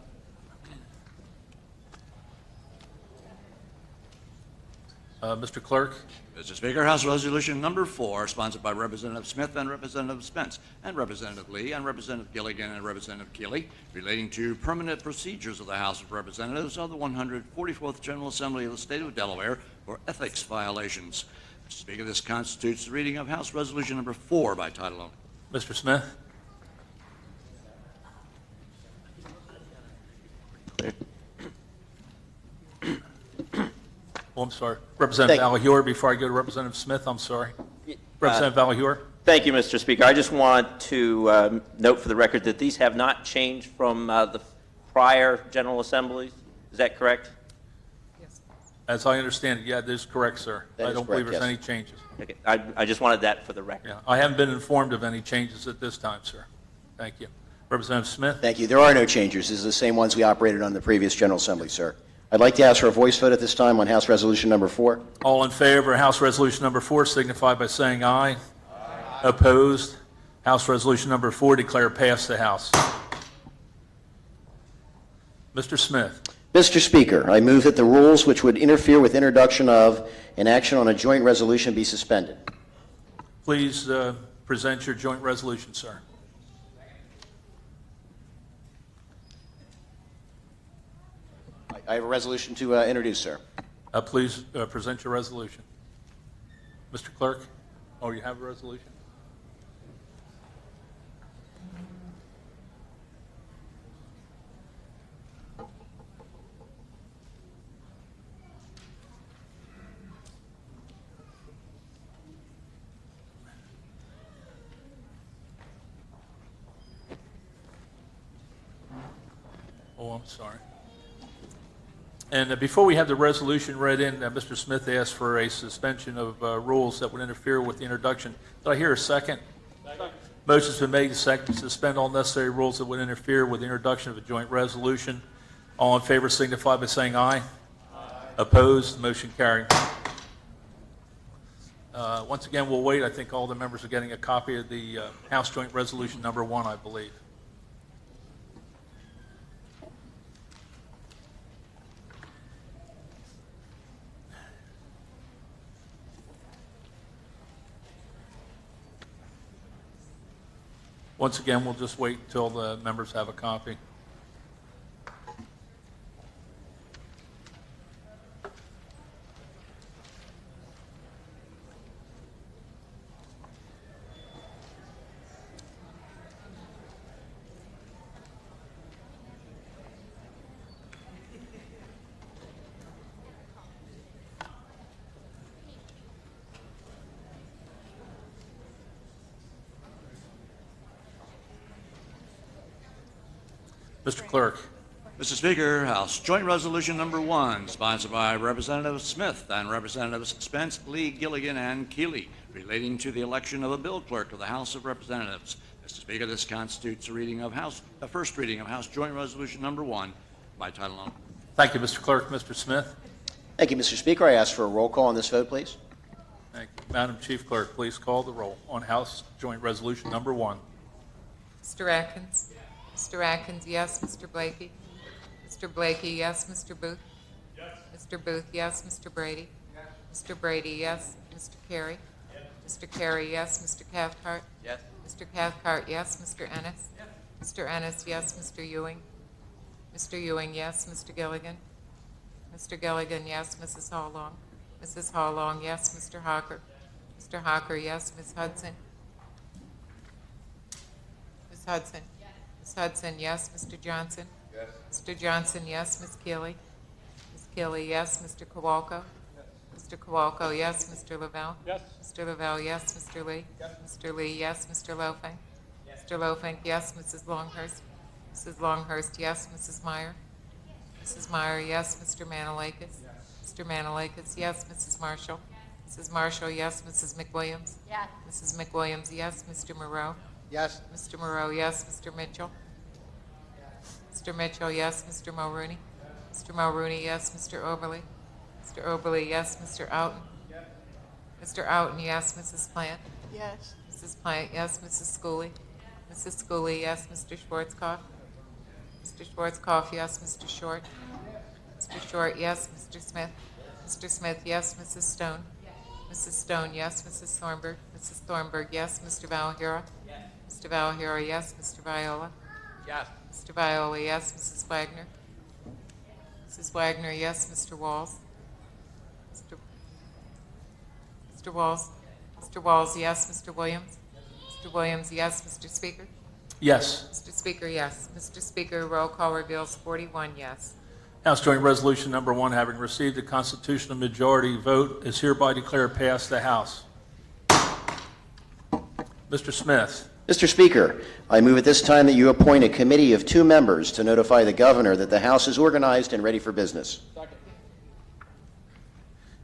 Mr. Clerk. Mr. Speaker, House Resolution Number 4, sponsored by Representative Smith and Representative Spence, and Representative Lee, and Representative Gilligan, and Representative Keeley, relating to permanent procedures of the House of Representatives of the 144th General Assembly of the State of Delaware for ethics violations. Mr. Speaker, this constitutes the reading of House Resolution Number 4 by title only. Mr. Smith. Oh, I'm sorry. Representative Valahur, before I go to Representative Smith, I'm sorry. Representative Valahur. Thank you, Mr. Speaker. I just want to note for the record that these have not changed from the prior General Assemblies. Is that correct? Yes. As I understand it, yeah, that is correct, sir. That I is don't correct, believe there's yes. any changes. Okay. I just wanted that for the record. Yeah, I haven't been informed of any changes at this time, sir. Thank you. Representative Smith. Thank you. There are no changes. These are the same ones we operated on the previous General Assembly, sir. I'd like to ask for a voice vote at this time on House Resolution Number 4. All in favor of House Resolution Number 4 signify by saying aye. Aye. Opposed? House Resolution Number 4 declared passed the House. Mr. Smith. Mr. Speaker, I move that the rules which would interfere with introduction of and action on a joint resolution be suspended. Please present your joint resolution, sir. I have a resolution to introduce, sir. Please present your resolution. Mr. Clerk. Oh, you have a resolution? Oh, I'm sorry. And before we have the resolution read in, Mr. Smith asked for a suspension of rules that would interfere with the introduction. Did I hear a second? Second. Motion's been made to second to suspend all necessary rules that would interfere with the introduction of a joint resolution. All in favor signify by saying aye. Aye. Opposed? Motion carried. Once again, we'll wait. I think all the members are getting a copy of the House Joint Resolution Number 1, I believe. Once again, we'll just wait until the members have a copy. Mr. Clerk. Mr. Speaker, House Joint Resolution Number 1, sponsored by Representative Smith and Representatives Spence, Lee, Gilligan, and Keeley, relating to the election of a bill clerk to the House of Representatives. Mr. Speaker, this constitutes a first reading of House Joint Resolution Number 1 by title only. Thank you, Mr. Clerk. Mr. Smith. Thank you, Mr. Speaker. I ask for a roll call on this vote, please. Thank you. Madam Chief Clerk, please call the roll on House Joint Resolution Number 1. Mr. Atkins? Mr. Atkins, yes. Mr. Blakey? Mr. Blakey, yes. Mr. Booth? Yes. Mr. Booth, yes. Mr. Brady? Yes. Mr. Brady, yes. Mr. Carey? Yes. Mr. Carey, yes. Mr. Cathcart? Yes. Mr. Cathcart, yes. Mr. Ennis? Yes. Mr. Ennis, yes. Mr. Ewing? Mr. Ewing, yes. Mr. Gilligan? Mr. Gilligan, yes. Mrs. Hall Long? Mrs. Hall Long, yes. Mr. Hocker? Mr. Hocker, yes. Ms. Hudson? Ms. Hudson? Ms. Hudson, yes. Mr. Johnson? Yes. Mr. Johnson, yes. Ms. Keeley? Ms. Keeley, yes. Mr. Kowalko? Mr. Kowalko, yes. Mr. Lavelle? Yes. Mr. Lavelle, yes. Mr. Lee? Mr. Lee, yes. Mr. Lofink? Mr. Lofink, yes. Mrs. Longhurst? Mrs. Longhurst, yes. Mrs. Meyer? Mrs. Meyer, yes. Mr. Manalakis? Mr. Manalakis, yes. Mrs. Marshall? Mrs. Marshall, yes. Mrs. McWilliams? Yes. Mrs. McWilliams, yes. Mr. Moreau? Yes. Mr. Moreau, yes. Mr. Mitchell? Mr. Mitchell, yes. Mr. Mulrooney? Mr. Mulrooney, yes. Mr. Oberly? Mr. Oberly, yes. Mr. Outen? Mr. Outen, yes. Mrs. Plant? Yes. Mrs. Plant, yes. Mrs. Schooley? Mrs. Schooley, yes. Mr. Schwarzkopf? Mr. Schwarzkopf, yes. Mr. Short? Mr. Short, yes. Mr. Smith? Mr. Smith, yes. Mrs. Stone? Mrs. Stone, yes. Mrs. Thornburg? Mrs. Thornburg, yes. Mr. Valahira? Mr. Valahira, yes. Mr. Viola? Yes. Mr. Viola, yes. Mrs. Wagner? Mrs. Wagner, yes. Mr. Walls? Mr. Walls? Mr. Walls, yes. Mr. Williams? Mr. Williams, yes. Mr. Speaker? Yes. Mr. Speaker, yes. Mr. Speaker, roll call reveals 41 yes. House Joint Resolution Number 1, having received a constitutional majority vote, is hereby declared passed the House. Mr. Smith. Mr. Speaker, I move at this time that you appoint a committee of 2 members to notify the governor that the House is organized and ready for business.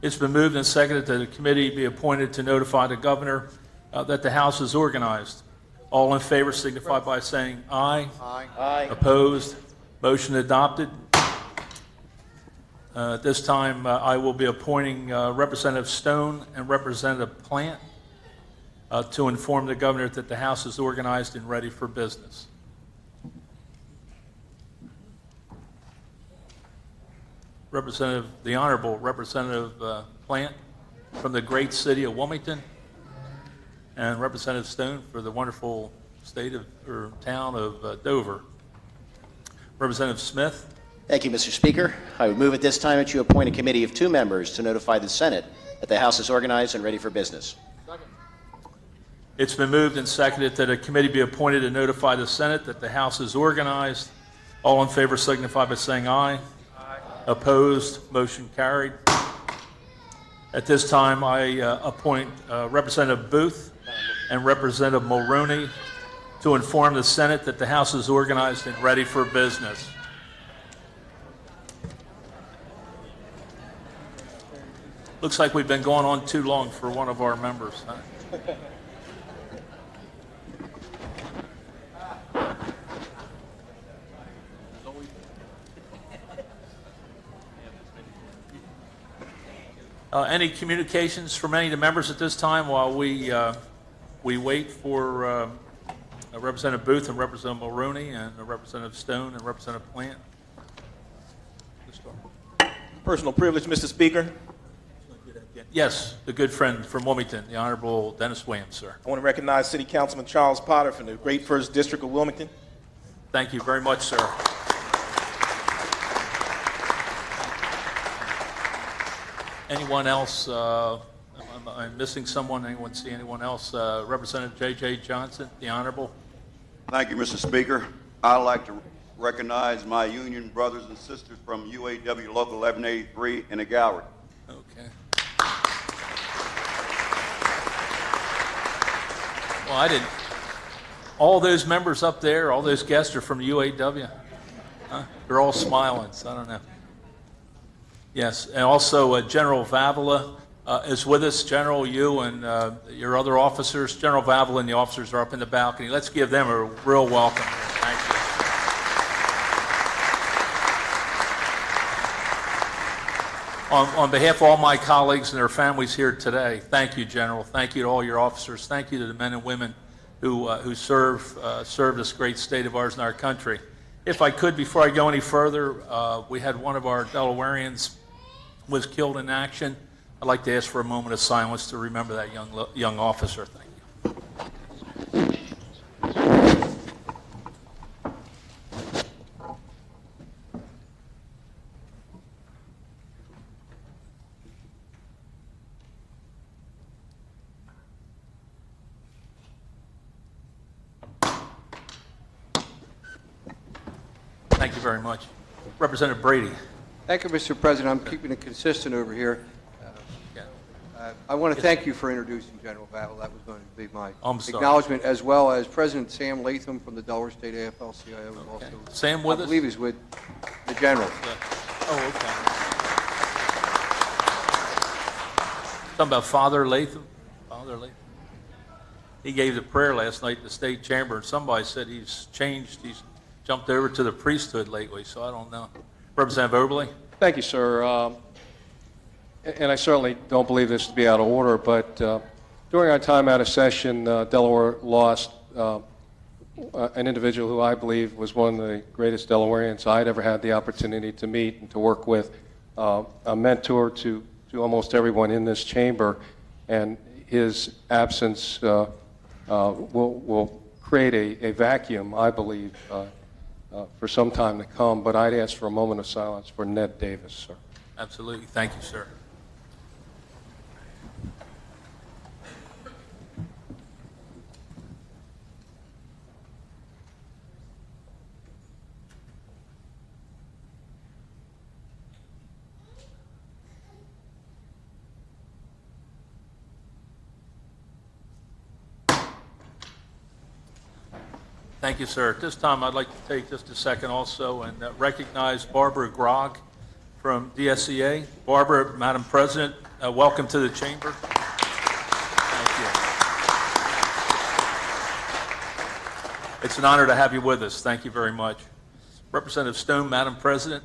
It's been moved and seconded that a committee be appointed to notify the governor that the House is organized. All in favor signify by saying aye. Aye. Aye. Opposed? Motion adopted. At this time, I will be appointing Representative Stone and Representative Plant to inform the governor that the House is organized and ready for business. The Honorable Representative Plant from the great city of Wilmington, and Representative Stone for the wonderful state of, or town of Dover. Representative Smith. Thank you, Mr. Speaker. I would move at this time that you appoint a committee of 2 members to notify the Senate that the House is organized and ready for business. It's been moved and seconded that a committee be appointed to notify the Senate that the House is organized. All in favor signify by saying aye. Aye. Opposed? Motion carried. At this time, I appoint Representative Booth and Representative Mulrooney to inform the Senate that the House is organized and ready for business. Looks like we've been going on too long for one of our members. Huh? Any communications from any of the members at this time while we wait for Representative Booth and Representative Mulrooney and Representative Stone and Representative Plant? Personal privilege, Mr. Speaker. Yes, the good friend from Wilmington, the Honorable Dennis Williams, sir. I want to recognize City Councilman Charles Potter from the great 1st District of Wilmington. Thank you very much, sir. Anyone else? I'm missing someone. Anyone see anyone else? Representative J.J. Johnson, the Honorable. Thank you, Mr. Speaker. I'd like to recognize my union brothers and sisters from UAW Local 1183 in the gallery. Okay. Well, I didn't. All those members up there, all those guests are from UAW. Huh? They're all smiling, so I don't know. Yes, and also General Vavala is with us. General, you and your other officers. General Vavala and the officers are up in the balcony. Let's give them a real welcome. Thank you. On behalf of all my colleagues and their families here today, thank you, General. Thank you to all your officers. Thank you to the men and women who serve this great state of ours in our country. If I could, before I go any further, we had one of our Delawareans was killed in action. I'd like to ask for a moment of silence to remember that young officer. Thank you. you very much. Representative Brady. Thank you, Mr. President. I'm keeping it consistent over here. Yeah. I want to thank you for introducing General Battle. That was going to be my I'm sorry. acknowledgement, as well as President Sam Latham from the Delaware State AFL-CIO. Also, Sam with us? I believe he's with the General. Yeah. Oh, okay. Talking about Father Latham? Father Latham. He gave the prayer last night in the state chamber, and somebody said he's changed. He's jumped over to the priesthood lately, so I don't know. Representative Oberle? Thank you, sir. And I certainly don't believe this to be out of order, but during our time out of session, Delaware lost an individual who I believe was one of the greatest Delawareans I'd ever had the opportunity to meet and to work with, a mentor to almost everyone in this chamber, and his absence will create a vacuum, I believe, for some time to come. But I'd ask for a moment of silence for Ned Davis, sir. Absolutely. Thank you, sir. Thank you, sir. At this time, I'd like to take just a second also and recognize Barbara Grog from DSCA. Barbara, Madam President, welcome to the chamber. Thank you. It's an honor to have you with us. Thank you very much. Representative Stone, Madam President.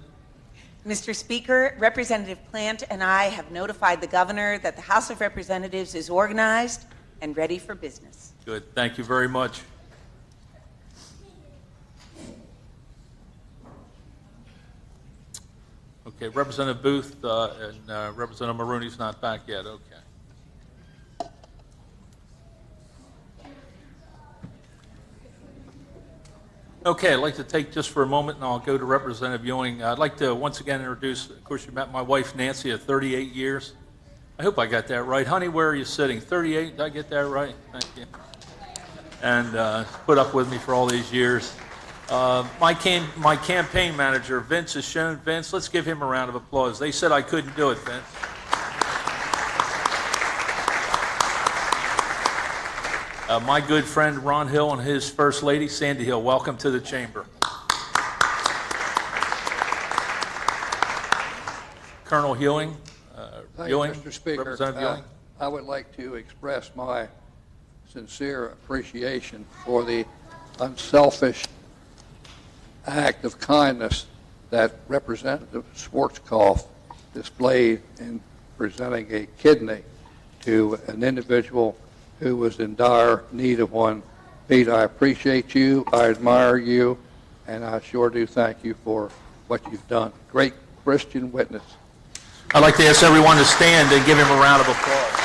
Mr. Speaker, Representative Plant and I have notified the governor that the House of Representatives is organized and ready for business. Good. Thank you very much. Okay, Representative Booth and Representative Maroney's not back yet. Okay. Okay, I'd like to take just for a moment, and I'll go to Representative Ewing. I'd like to once again introduce, of course, you met my wife Nancy of 38 years. I hope I got that right. Honey, where are you sitting? 38? Did I get that right? Thank you. And put up with me for all these years. My campaign manager, Vince, is shown. Vince, let's give him a round of applause. They said I couldn't do it, Vince. My good friend Ron Hill and his first lady, Sandy Hill, welcome to the chamber. Colonel Ewing. Thank you, Ewing, Mr. Speaker. Representative Ewing. I would like to express my sincere appreciation for the unselfish act of kindness that Representative Schwarzkopf displayed in presenting a kidney to an individual who was in dire need of one. Pete, I appreciate you, I admire you, and I sure do thank you for what you've done. Great Christian witness. I'd like to ask everyone to stand and give him a round of applause.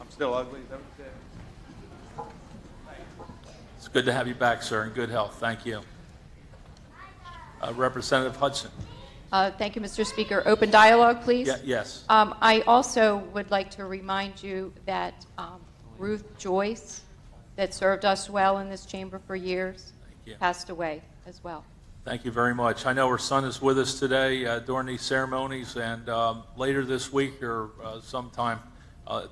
I'm still ugly. Is that what you said? It's good to have you back, sir, in good health. Thank you. Representative Hudson. Thank you, Mr. Speaker. Open dialogue, please. Yes. I also would like to remind you that Ruth Joyce, that served us well in this chamber for years, passed away as well. Thank you very much. I know her son is with us today during these ceremonies, and later this week or sometime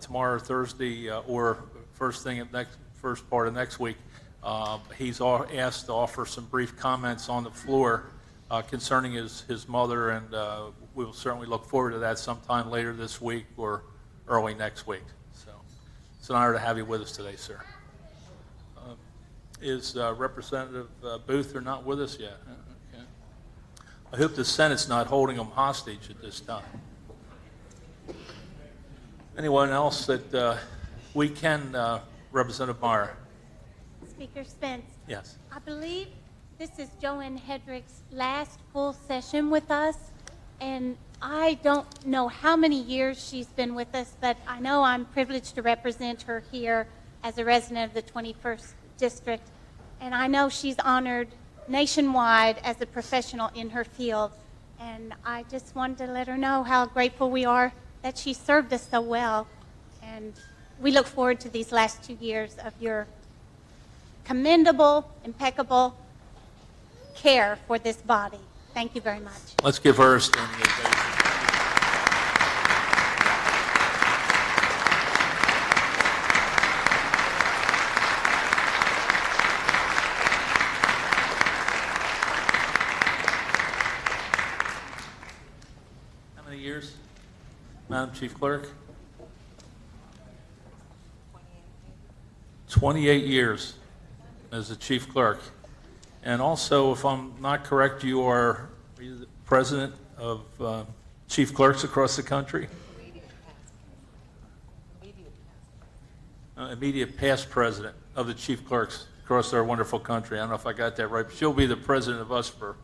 tomorrow or Thursday or first part of next week, he's asked to offer some brief comments on the floor concerning his mother, and we will certainly look forward to that sometime later this week or early next week. So it's an honor to have you with us today, sir. Is Representative Booth not with us yet? Okay. I hope the Senate's not holding him hostage at this time. Anyone else that we can, Representative Meyer? Speaker Spence. Yes. I believe this is Joanne Hedrick's last full session with us, and I don't know how many years she's been with us, but I know I'm privileged to represent her here as a resident of the 21st District, and I know she's honored nationwide as a professional in her field. And I just wanted to let her know how grateful we are that she served us so well. And we look forward to these last 2 years of your commendable, impeccable care for this body. Thank you very much. Let's give her a standing ovation. How many years, Madam Chief Clerk? 28 years as the Chief Clerk. And also, if I'm not correct, you are the president of Chief Clerks across the country? Immediate past president of the Chief Clerks across our wonderful country. I don't know if I got that right, but she'll be the president of us for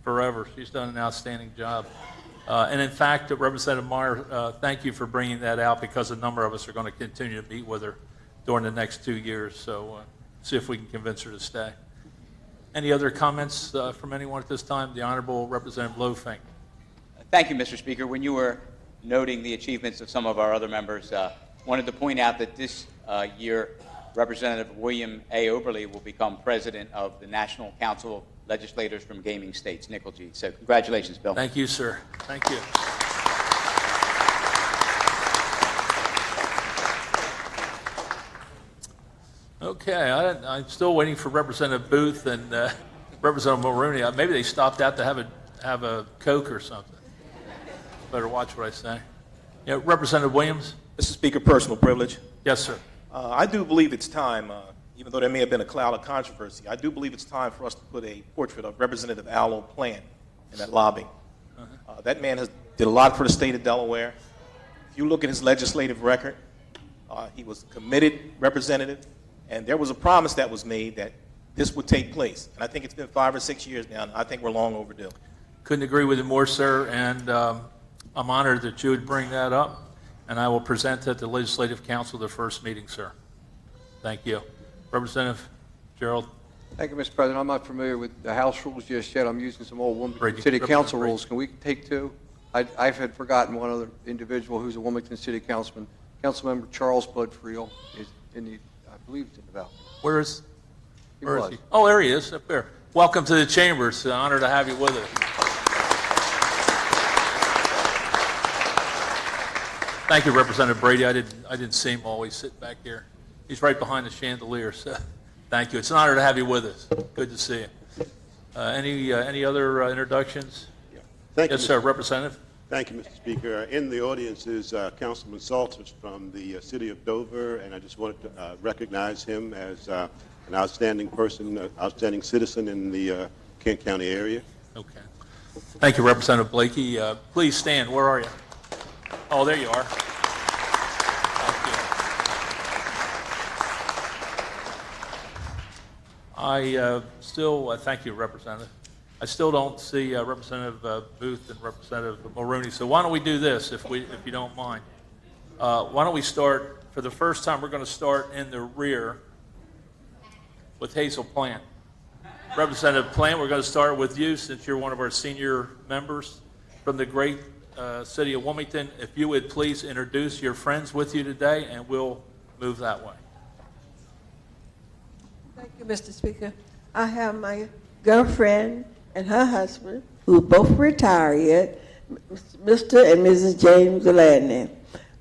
forever. She's done an outstanding job. And in fact, Representative Meyer, thank you for bringing that out, because a number of us are going to continue to meet with her during the next 2 years. So see if we can convince her to stay. Any other comments from anyone at this time? The Honorable Representative Lofink. Thank you, Mr. Speaker. When you were noting the achievements of some of our other members, wanted to point out that this year, Representative William A. Oberle will become president of the National Council of Legislators from Gaming States, NCLG. So congratulations, Bill. Thank you, sir. Thank you. Okay, I'm still waiting for Representative Booth and Representative Mulrooney. Maybe they stopped out to have a Coke or something. Better watch what I say. Yeah, Representative Williams. Mr. Speaker, personal privilege. Yes, sir. I do believe it's time, even though there may have been a cloud of controversy, I do believe it's time for us to put a portrait of Representative Allo Plant in that lobby. That man did a lot for the state of Delaware. If you look at his legislative record, he was a committed representative, and there was a promise that was made that this would take place. And I think it's been 5 or 6 years now, and I think we're long overdue. Couldn't agree with you more, sir, and I'm honored that you would bring that up, and I will present at the Legislative Council the first meeting, sir. Thank you. Representative Gerald. Thank you, Mr. President. I'm not familiar with the House rules just yet. I'm using some old Wilmington Brady. City Council Brady. rules. Can we take two? I had forgotten one other individual who's a Wilmington City Councilman. Councilmember Charles Bloodfriel is in the, I believe it's in the ballot. Where is He where was. is he? Oh, there he is, up there. Welcome to the chamber. It's an honor to have you with us. Thank you, Representative Brady. I didn't see him always sit back here. He's right behind the chandelier, so thank you. It's an honor to have you with us. Good to see you. Any other introductions? Thank you, Yes, sir, Representative. Thank you, Mr. Speaker. In the audience is Councilman Salters from the city of Dover, and I just wanted to recognize him as an outstanding person, outstanding citizen in the Kent County area. Okay. Thank you, Representative Blakey. Please stand. Where are you? Oh, there you are. Thank you. Thank you, Representative. I still don't see Representative Booth and Representative Mulrooney. So why don't we do this, if you don't mind? Why don't we start, for the first time, we're going to start in the rear with Hazel Plant. Representative Plant, we're going to start with you since you're one of our senior members from the great city of Wilmington. If you would please introduce your friends with you today, and we'll move that way. Thank you, Mr. Speaker. I have my girlfriend and her husband, who both retired, Mr. and Mrs. James Gladney.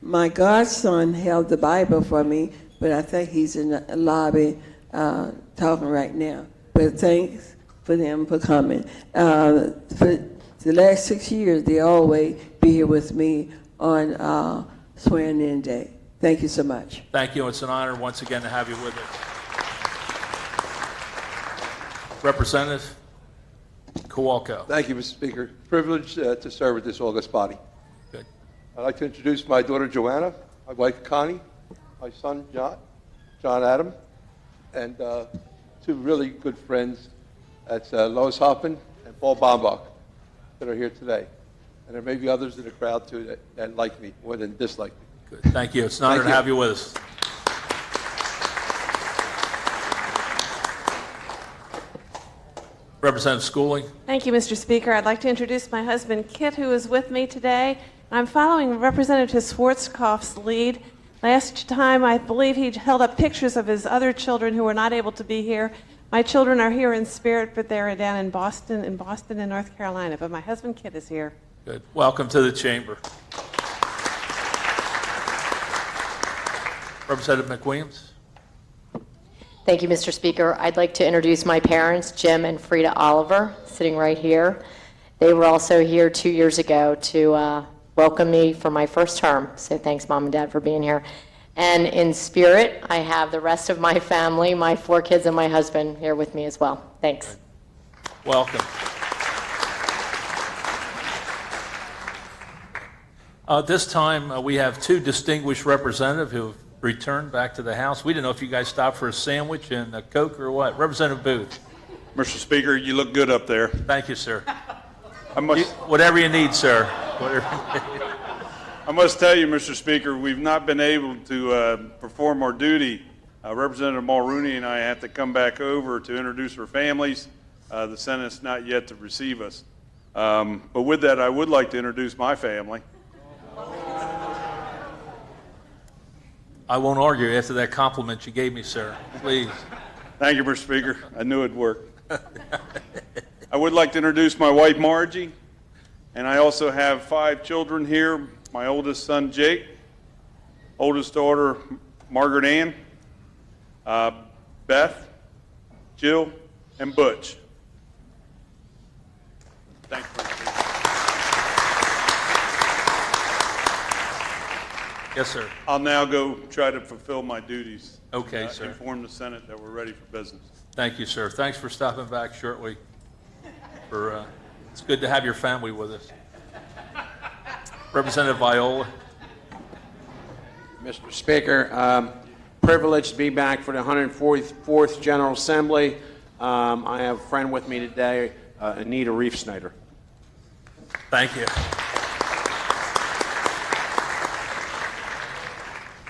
My godson held the Bible for me, but I think he's in the lobby talking right now. But thanks for them for coming. For the last 6 years, they always be here with me on swearing-in day. Thank you so much. Thank you. It's an honor once again to have you with us. Representative Kowalko. Thank you, Mr. Speaker. Privileged to serve with this august body. Good. I'd like to introduce my daughter Joanna, my wife Connie, my son John Adam, and two really good friends. That's Lois Hoffman and Paul Bombach that are here today. And there may be others in the crowd too that like me more than dislike me. Good. Thank you. It's an honor to have you with us. Representative Schooling. Thank you, Mr. Speaker. I'd like to introduce my husband, Kit, who is with me today. I'm following Representative Schwarzkopf's lead. Last time, I believe he held up pictures of his other children who were not able to be here. My children are here in spirit, but they're down in Boston and North Carolina. But my husband, Kit, is here. Good. Welcome to the chamber. Representative McWilliams. Thank you, Mr. Speaker. I'd like to introduce my parents, Jim and Frida Oliver, sitting right here. They were also here 2 years ago to welcome me for my first term. So thanks, Mom and Dad, for being here. And in spirit, I have the rest of my family, my 4 kids and my husband here with me as well. Thanks. Welcome. This time, we have 2 distinguished representatives who have returned back to the House. We didn't know if you guys stopped for a sandwich and a Coke or what. Representative Booth. Mr. Speaker, you look good up there. Thank you, sir. Whatever you need, sir. I must tell you, Mr. Speaker, we've not been able to perform our duty. Representative Mulrooney and I have to come back over to introduce our families. The Senate's not yet to receive us. But with that, I would like to introduce my family. I won't argue after that compliment you gave me, sir. Please. Thank you, Mr. Speaker. I knew it'd work. I would like to introduce my wife, Margie, and I also have 5 children here. My oldest son, Jake, oldest daughter, Margaret Ann, Beth, Jill, and Butch. Thank you. Yes, sir. I'll now go try to fulfill my duties. Okay, sir. Inform the Senate that we're ready for business. Thank you, sir. Thanks for stopping back shortly. It's good to have your family with us. Representative Viola. Mr. Speaker, privileged to be back for the 144th General Assembly. I have a friend with me today, Anita Reef-Snyder. Thank you.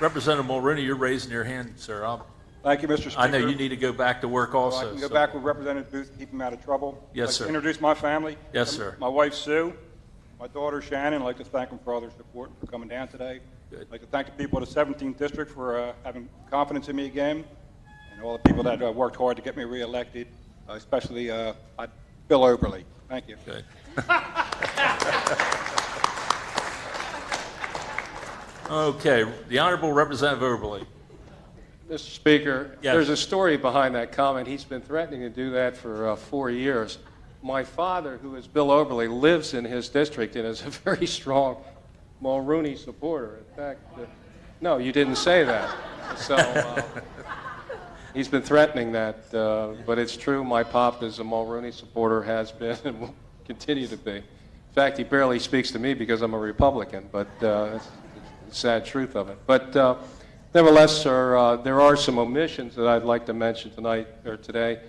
Representative Mulrooney, you're raising your hand, sir. Thank you, Mr. Speaker. I know you need to go back to work also. Well, I can go so- back with Representative Booth, keep him out of trouble. Yes, I'd like sir. to introduce my family. Yes, sir. My wife, Sue, my daughter, Shannon. I'd like to thank them for all their support and for coming down today. Good. I'd like to thank the people of the 17th District for having confidence in me again, and all the people that worked hard to get me reelected, especially Bill Oberly. Thank you. Good. Okay, the Honorable Representative Oberly. Mr. Speaker, Yes. there's a story behind that comment. He's been threatening to do that for 4 years. My father, who is Bill Oberly, lives in his district and is a very strong Mulrooney supporter. In fact, no, you didn't say that. So he's been threatening that, but it's true. My pop is a Mulrooney supporter, has been, and will continue to be. In fact, he barely speaks to me because I'm a Republican, but it's the sad truth of it. But nevertheless, sir, there are some omissions that I'd like to mention tonight or today.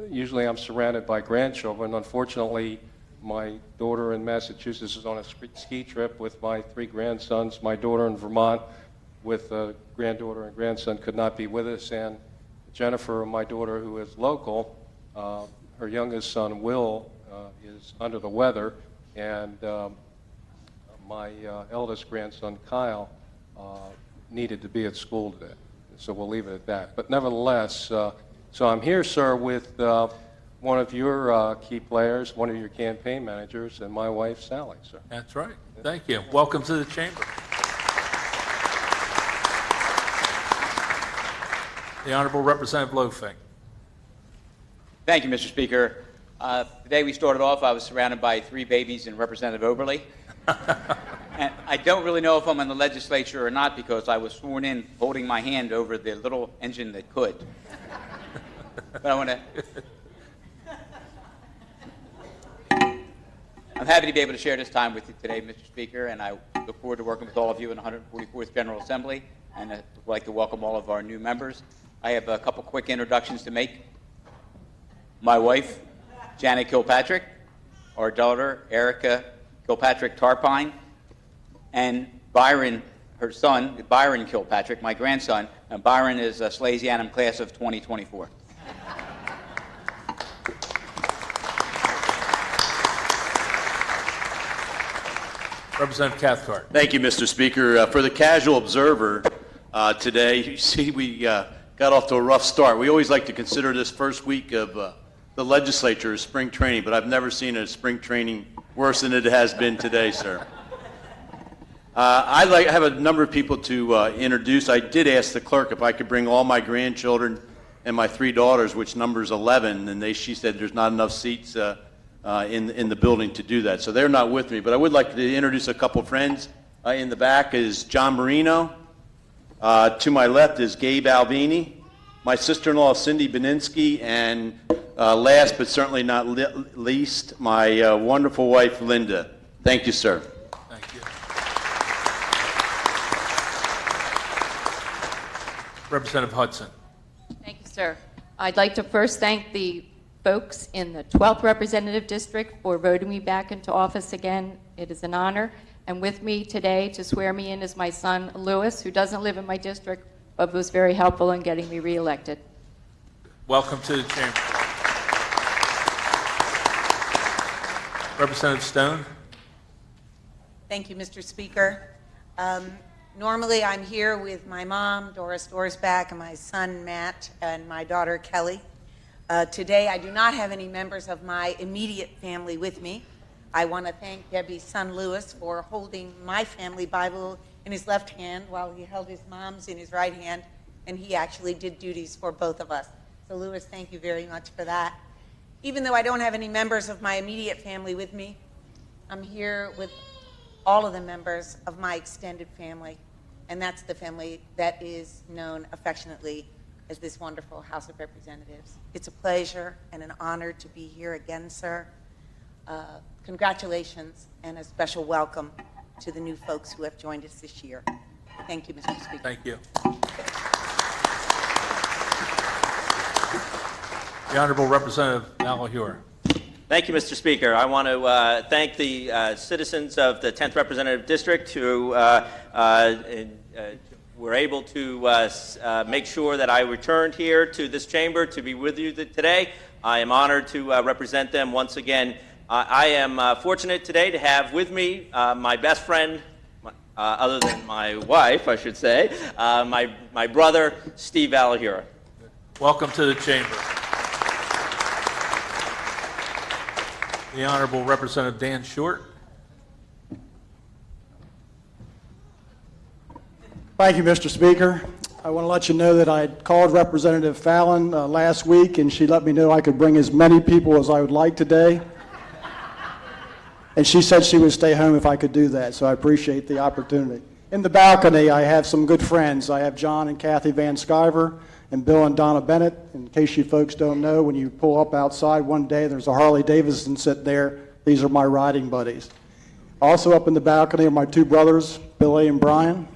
Usually I'm surrounded by grandchildren. Unfortunately, my daughter in Massachusetts is on a ski trip with my 3 grandsons. My daughter in Vermont with a granddaughter and grandson could not be with us. And Jennifer, my daughter, who is local, her youngest son, Will, is under the weather. And my eldest grandson, Kyle, needed to be at school today. So we'll leave it at that. But nevertheless, so I'm here, sir, with one of your key players, one of your campaign managers, and my wife, Sally, sir. That's right. Thank you. Welcome to the chamber. The Honorable Representative Lofing. Thank you, Mr. Speaker. The day we started off, I was surrounded by 3 babies and Representative Oberly. And I don't really know if I'm in the legislature or not because I was sworn in holding my hand over the little engine that could. But I want to... I'm happy to be able to share this time with you today, Mr. Speaker, and I look forward to working with all of you in the 144th General Assembly, and I'd like to welcome all of our new members. I have a couple quick introductions to make. My wife, Janet Kilpatrick, our daughter, Erica Kilpatrick Tarpine, and Byron, her son, Byron Kilpatrick, my grandson, and Byron is a Slasianum class of 2024. Representative Cathcart. Thank you, Mr. Speaker. For the casual observer today, you see we got off to a rough start. We always like to consider this first week of the legislature as spring training, but I've never seen a spring training worse than it has been today, sir. I have a number of people to introduce. I did ask the clerk if I could bring all my grandchildren and my 3 daughters, which numbers 11, and she said there's not enough seats in the building to do that. So they're not with me, but I would like to introduce a couple friends. In the back is John Marino. To my left is Gabe Albini. My sister-in-law, Cindy Beninsky, and last but certainly not least, my wonderful wife, Linda. Thank you, sir. Thank you. Representative Hudson. Thank you, sir. I'd like to first thank the folks in the 12th Representative District for voting me back into office again. It is an honor. And with me today to swear me in is my son, Louis, who doesn't live in my district, but was very helpful in getting me reelected. Welcome to the chamber. Representative Stone. Thank you, Mr. Speaker. Normally, I'm here with my mom, Doris Dorsback, and my son, Matt, and my daughter, Kelly. Today, I do not have any members of my immediate family with me. I want to thank Debbie's son, Louis, for holding my family Bible in his left hand while he held his mom's in his right hand, and he actually did duties for both of us. So, Louis, thank you very much for that. Even though I don't have any members of my immediate family with me, I'm here with all of the members of my extended family, and that's the family that is known affectionately as this wonderful House of Representatives. It's a pleasure and an honor to be here again, sir. Congratulations and a special welcome to the new folks who have joined us this year. Thank you, Mr. Speaker. Thank you. The Honorable Representative Malaheur. Thank you, Mr. Speaker. I want to thank the citizens of the 10th Representative District who were able to make sure that I returned here to this chamber to be with you today. I am honored to represent them once again. I am fortunate today to have with me my best friend, other than my wife, I should say, my brother, Steve Valahura. Welcome to the chamber. The Honorable Representative Dan Short. Thank you, Mr. Speaker. I want to let you know that I called Representative Fallon last week, and she let me know I could bring as many people as I would like today. And she said she would stay home if I could do that, so I appreciate the opportunity. In the balcony, I have some good friends. I have John and Kathy Van Sciver and Bill and Donna Bennett. In case you folks don't know, when you pull up outside one day, there's a Harley Davidson sitting there. These are my riding buddies. Also up in the balcony are my 2 brothers, Billy and Brian,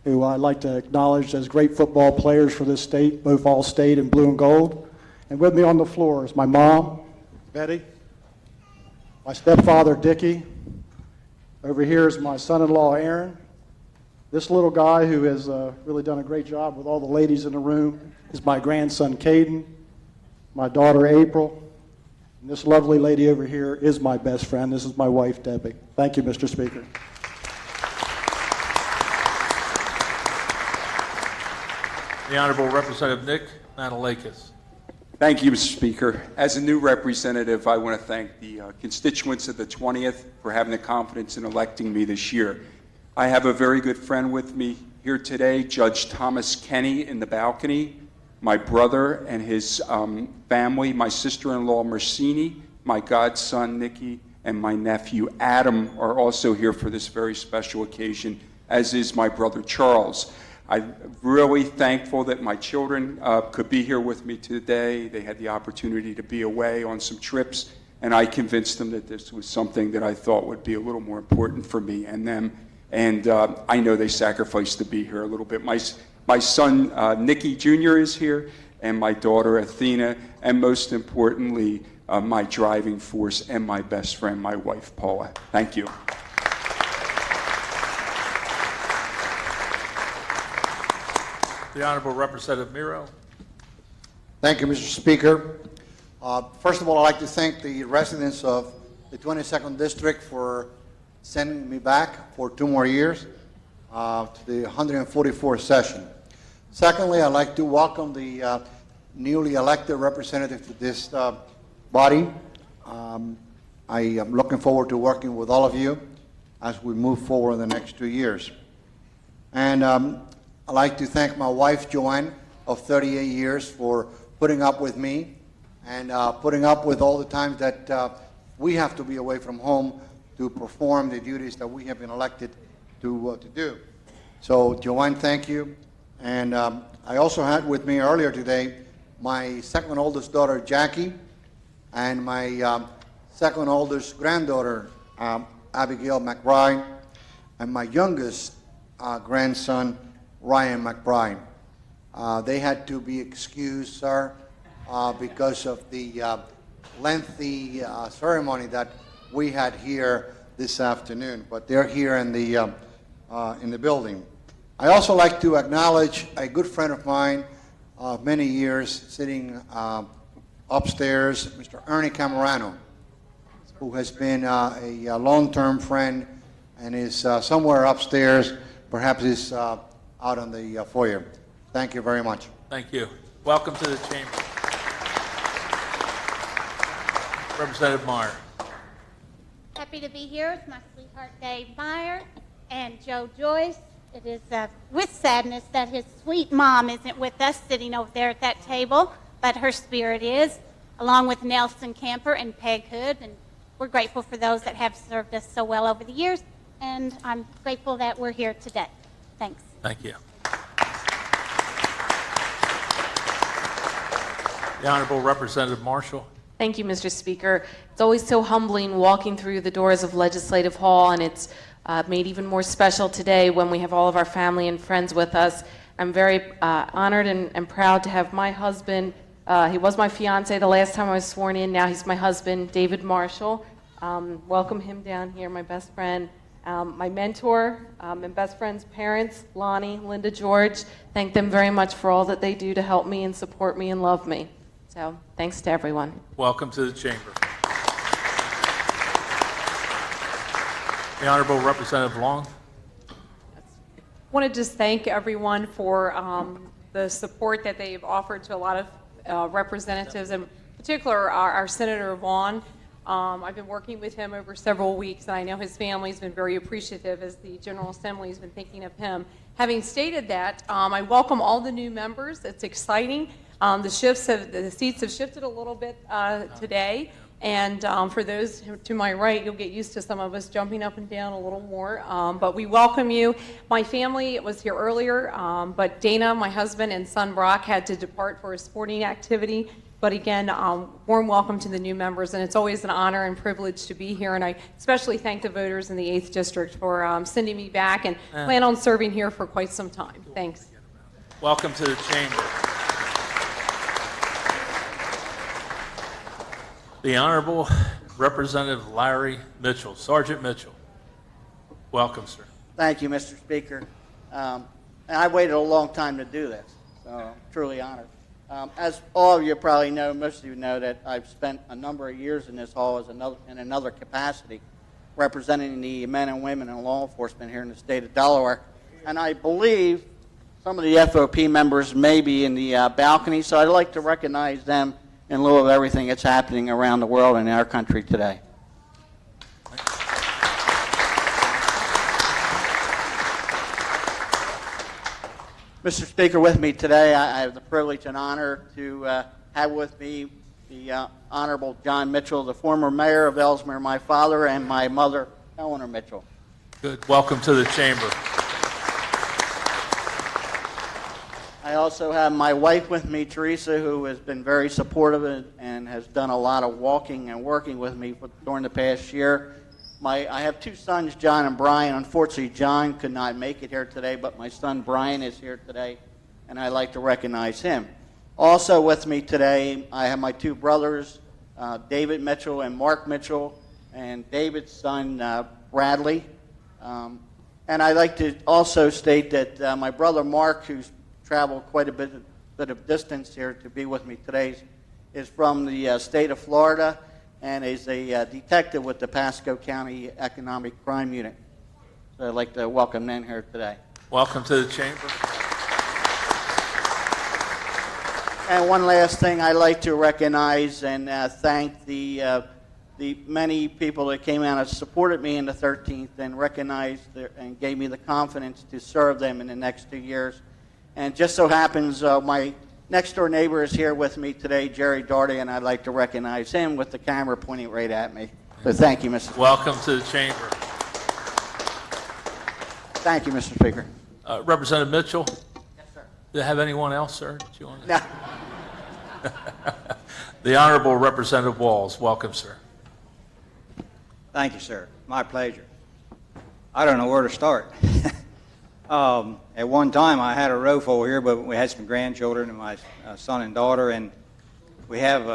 who I'd like to acknowledge as great football players for this state, both All-State and Blue and Gold. And with me on the floor is my mom, Betty, my stepfather, Dickie. Over here is my son-in-law, Aaron. This little guy who has really done a great job with all the ladies in the room is my grandson, Caden, my daughter, April. And this lovely lady over here is my best friend. This is my wife, Debbie. Thank you, Mr. Speaker. The Honorable Representative Nick Manalakis. Thank you, Mr. Speaker. As a new representative, I want to thank the constituents of the 20th for having the confidence in electing me this year. I have a very good friend with me here today, Judge Thomas Kenny in the balcony, my brother and his family, my sister-in-law Mercini, my godson Nikki, and my nephew Adam are also here for this very special occasion, as is my brother Charles. I'm really thankful that my children could be here with me today. They had the opportunity to be away on some trips, and I convinced them that this was something that I thought would be a little more important for me and them. And I know they sacrificed to be here a little bit. My son, Nicky Jr. is here, and my daughter, Athena, and most importantly, my driving force and my best friend, my wife, Paula. Thank you. The Honorable Representative Miro. Thank you, Mr. Speaker. First of all, I'd like to thank the residents of the 22nd District for sending me back for 2 more years to the 144th session. Secondly, I'd like to welcome the newly elected representative to this body. I am looking forward to working with all of you as we move forward in the next 2 years. And I'd like to thank my wife, Joanne, of 38 years, for putting up with me and putting up with all the times that we have to be away from home to perform the duties that we have been elected to do. So, Joanne, thank you. And I also had with me earlier today my second oldest daughter, Jackie, and my second oldest granddaughter, Abigail McBride, and my youngest grandson, Ryan McBride. They had to be excused, sir, because of the lengthy ceremony that we had here this afternoon, but they're here in the building. I also like to acknowledge a good friend of mine of many years sitting upstairs, Mr. Ernie Camerano, who has been a long-term friend and is somewhere upstairs, perhaps is out on the foyer. Thank you very much. Thank you. Welcome to the chamber. Representative Meyer. Happy to be here with my sweetheart Dave Meyer and Joe Joyce. It is with sadness that his sweet mom isn't with us sitting over there at that table, but her spirit is, along with Nelson Camper and Peg Hood, and we're grateful for those that have served us so well over the years, and I'm grateful that we're here today. Thanks. Thank you. The Honorable Representative Marshall. Thank you, Mr. Speaker. It's always so humbling walking through the doors of Legislative Hall, and it's made even more special today when we have all of our family and friends with us. I'm very honored and proud to have my husband. He was my fiance the last time I was sworn in. Now he's my husband, David Marshall. Welcome him down here, my best friend. My mentor and best friend's parents, Lonnie, Linda, George. Thank them very much for all that they do to help me and support me and love me. So thanks to everyone. Welcome to the chamber. The Honorable Representative Long. I want to just thank everyone for the support that they've offered to a lot of representatives, in particular our Senator Vaughn. I've been working with him over several weeks, and I know his family's been very appreciative as the General Assembly has been thinking of him. Having stated that, I welcome all the new members. It's exciting. The seats have shifted a little bit today, and for those to my right, you'll get used to some of us jumping up and down a little more, but we welcome you. My family was here earlier, but Dana, my husband, and son Brock had to depart for a sporting activity. But again, warm welcome to the new members, and it's always an honor and privilege to be here, and I especially thank the voters in the 8th District for sending me back, and plan on serving here for quite some time. Thanks. Welcome to the chamber. The Honorable Representative Larry Mitchell. Sergeant Mitchell. Welcome, sir. Thank you, Mr. Speaker. And I waited a long time to do this, so I'm truly honored. As all of you probably know, most of you know that I've spent a number of years in this hall in another capacity, representing the men and women in law enforcement here in the state of Delaware. And I believe some of the FOP members may be in the balcony, so I'd like to recognize them in lieu of everything that's happening around the world and in our country today. Mr. Speaker, with me today, I have the privilege and honor to have with me the Honorable John Mitchell, the former mayor of Ellesmere, my father, and my mother, Eleanor Mitchell. Good. Welcome to the chamber. I also have my wife with me, Teresa, who has been very supportive and has done a lot of walking and working with me during the past year. I have two sons, John and Brian. Unfortunately, John could not make it here today, but my son Brian is here today, and I'd like to recognize him. Also with me today, I have my two brothers, David Mitchell and Mark Mitchell, and David's son, Bradley. And I'd like to also state that my brother Mark, who's traveled quite a bit of distance here to be with me today, is from the state of Florida, and is a detective with the Pasco County Economic Crime Unit. So I'd like to welcome them here today. Welcome to the chamber. And one last thing, I'd like to recognize and thank the many people that came out and supported me in the 13th and recognized and gave me the confidence to serve them in the next 2 years. And just so happens my next door neighbor is here with me today, Jerry Daugherty, and I'd like to recognize him with the camera pointing right at me. So thank you, Mr. Speaker. Welcome to the chamber. Thank you, Mr. Speaker. Representative Mitchell? Yes, sir. Do you have anyone else, sir, that you want to? No. The Honorable Representative Walls. Welcome, sir. Thank you, sir. My pleasure. I don't know where to start. At one time, I had a row full here, but we had some grandchildren and my son and daughter, and we have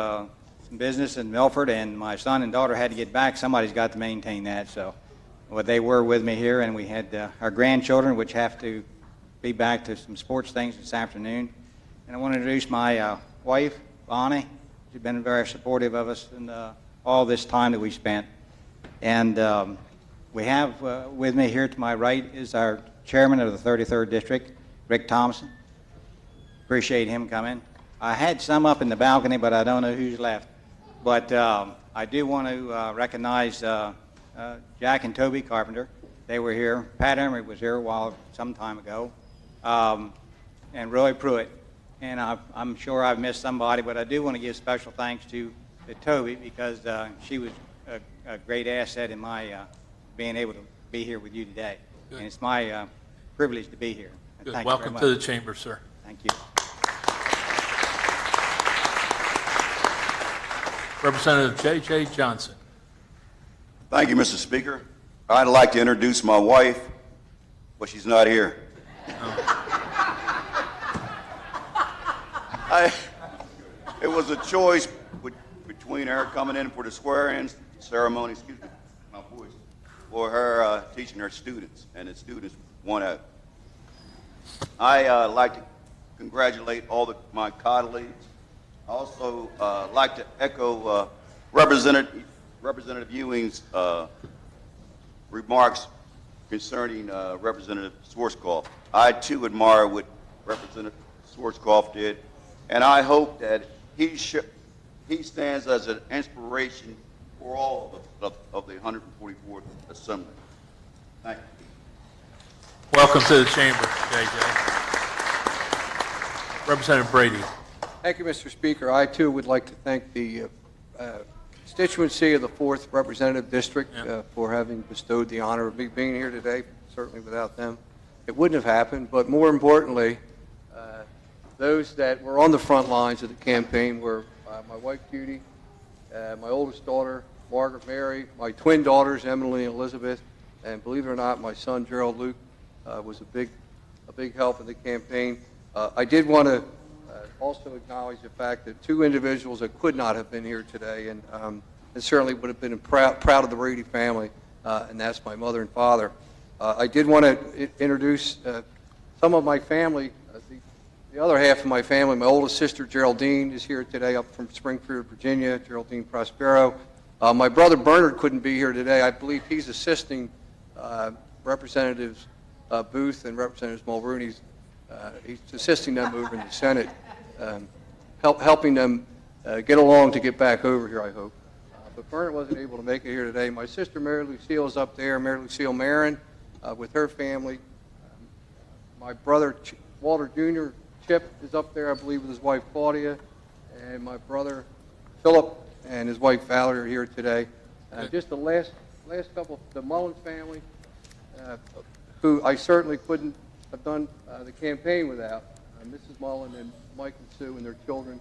some business in Milford, and my son and daughter had to get back. Somebody's got to maintain that, so well, they were with me here, and we had our grandchildren, which have to be back to some sports things this afternoon. And I want to introduce my wife, Bonnie. She's been very supportive of us in all this time that we spent. And we have with me here to my right is our chairman of the 33rd District, Rick Thompson. Appreciate him coming. I had some up in the balcony, but I don't know who's left. But I do want to recognize Jack and Toby Carpenter. They were here. Pat Emery was here some time ago. And Roy Pruitt. And I'm sure I've missed somebody, but I do want to give special thanks to Toby because she was a great asset in my being able to be here with you today. Good. And it's my privilege to be here. Good. Thank you Welcome very to much. the chamber, sir. Thank you. Representative J.J. Johnson. Thank you, Mr. Speaker. I'd like to introduce my wife, but she's not here. It was a choice between her coming in for the swearing ceremony, excuse me, my voice, or her teaching her students, and the students won out. I like to congratulate all my colleagues. I also like to echo Representative Ewing's remarks concerning Representative Schwarzkopf. I too admire what Representative Schwarzkopf did, and I hope that he stands as an inspiration for all of the 144th Assembly. Thank you. Welcome to the chamber, J.J. Representative Brady. Thank you, Mr. Speaker. I, too, would like to thank the constituency of the 4th Representative District for having bestowed the honor of me being here today. Certainly without them, it wouldn't have happened. But more importantly, those that were on the front lines of the campaign were my wife, Judy, my oldest daughter, Margaret Mary, my twin daughters, Emily and Elizabeth, and believe it or not, my son, Gerald Luke, was a big help in the campaign. I did want to also acknowledge the fact that two individuals that could not have been here today, and certainly would have been proud of the Brady family, and that's my mother and father. I did want to introduce some of my family. The other half of my family, my oldest sister, Geraldine, is here today up from Springfield, Virginia, Geraldine Prospero. My brother Bernard couldn't be here today. I believe he's assisting Representatives Booth and Representatives Mulrooney. He's assisting them over in the Senate, helping them get along to get back over here, I hope. But Bernard wasn't able to make it here today. My sister Mary Lucille is up there, Mary Lucille Marin, with her family. My brother Walter Jr., Chip, is up there, I believe, with his wife Claudia, and my brother Philip and his wife Valerie are here today. Just the last couple, the Mullins family, who I certainly couldn't have done the campaign without. Mrs. Mullen and Mike and Sue and their children.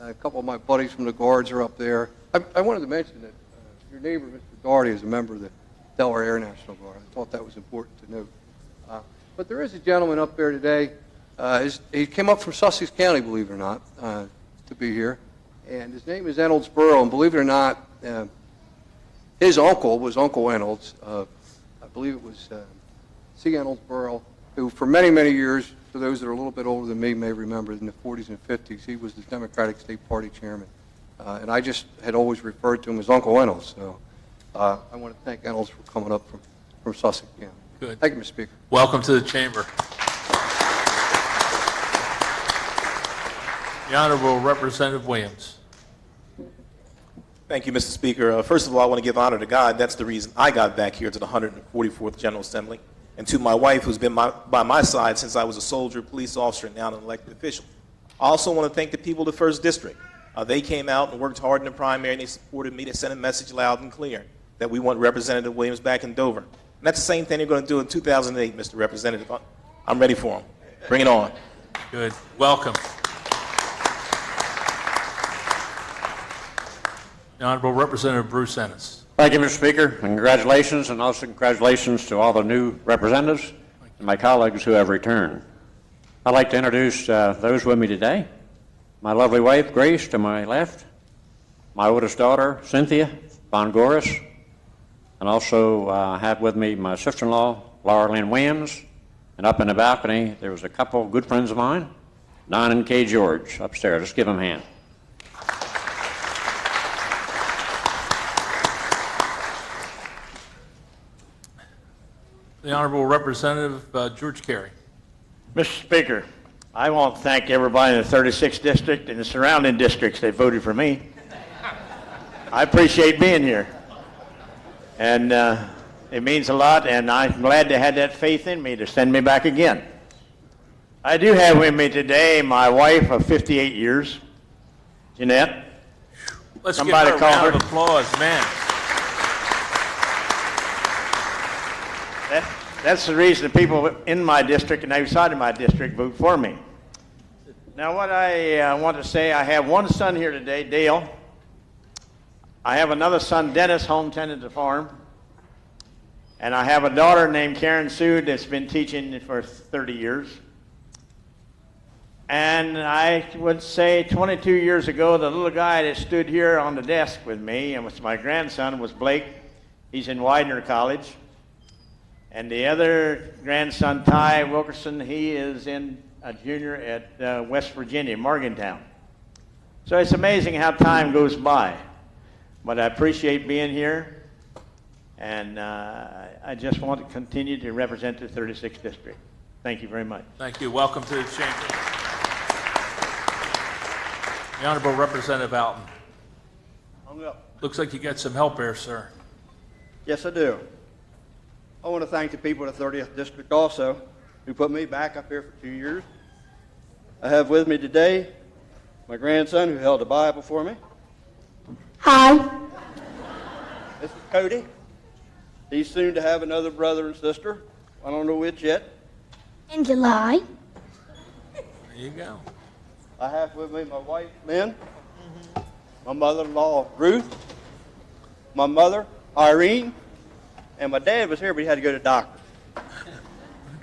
A couple of my buddies from the Guards are up there. I wanted to mention that your neighbor, Mr. Daugherty, is a member of the Delaware Air National Guard. I thought that was important to note. But there is a gentleman up there today. He came up from Sussex County, believe it or not, to be here. And his name is Ennolds Burrow. And believe it or not, his uncle was Uncle Ennolds. I believe it was C. Ennolds Burrow, who for many, many years, for those that are a little bit older than me may remember, in the 40s and 50s, he was the Democratic State Party chairman. And I just had always referred to him as Uncle Ennals. So I want to thank Ennals for coming up from Sussex County. Good. Thank you, Mr. Speaker. Welcome to the chamber. The Honorable Representative Williams. Thank you, Mr. Speaker. First of all, I want to give honor to God. That's the reason I got back here to the 144th General Assembly, and to my wife, who's been by my side since I was a soldier, police officer, and now an elected official. I also want to thank the people of the 1st District. They came out and worked hard in the primary, and they supported me. They sent a message loud and clear that we want Representative Williams back in Dover. And that's the same thing they're going to do in 2008, Mr. Representative. I'm ready for them. Bring it on. Good. Welcome. The Honorable Representative Bruce Ennis. Thank you, Mr. Speaker, and congratulations, and also congratulations to all the new representatives and my colleagues who have returned. I'd like to introduce those with me today. My lovely wife, Grace, to my left, my oldest daughter, Cynthia Bongoris, and also have with me my sister-in-law, Laura Lynn Williams, and up in the balcony, there was a couple of good friends of mine, Don and Kay George, upstairs. Let's give them a hand. The Honorable Representative George Carey. Mr. Speaker, I want to thank everybody in the 36th District and the surrounding districts that voted for me. I appreciate being here. And it means a lot, and I'm glad they had that faith in me to send me back again. I do have with me today my wife of 58 years, Jeanette. Let's give her a round of applause, man. That's the reason the people in my district and outside of my district vote for me. Now, what I want to say, I have one son here today, Dale. I have another son, Dennis, home tending the farm. And I have a daughter named Karen Sue that's been teaching for 30 years. And I would say 22 years ago, the little guy that stood here on the desk with me, and was my grandson, was Blake. He's in Widener College. And the other grandson, Ty Wilkerson, he is in a junior at West Virginia, Morgantown. So it's amazing how time goes by. But I appreciate being here, and I just want to continue to represent the 36th District. Thank you very much. Thank you. Welcome to the chamber. The Honorable Representative Alton. Looks like you got some help there, sir. Yes, I do. I want to thank the people of the 30th District also, who put me back up here for 2 years. I have with me today my grandson, who held the Bible for me. Hi. This is Cody. He's soon to have another brother and sister. I don't know which yet. In July. There you go. I have with me my wife, Lynn, my mother-in-law, Ruth, my mother, Irene, and my dad was here, but he had to go to the doctor.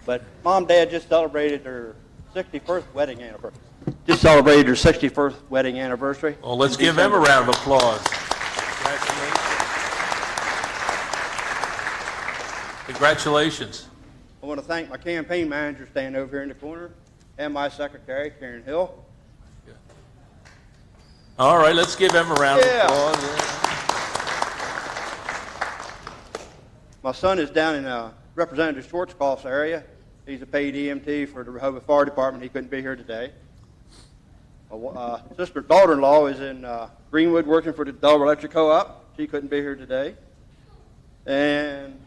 But Mom and Dad just celebrated their 61st wedding anniversary. Just celebrated their 61st wedding anniversary. Well, let's give them a round of applause. Congratulations. I want to thank my campaign manager standing over here in the corner, and my secretary, Karen Hill. All right, let's give them a round of applause. Yeah. My son is down in Representative Schwarzkopf's area. He's a paid EMT for the Rehoboth Fire Department. He couldn't be here today. My sister daughter-in-law is in Greenwood working for the Delaware Electric Co-op. She couldn't be here today. And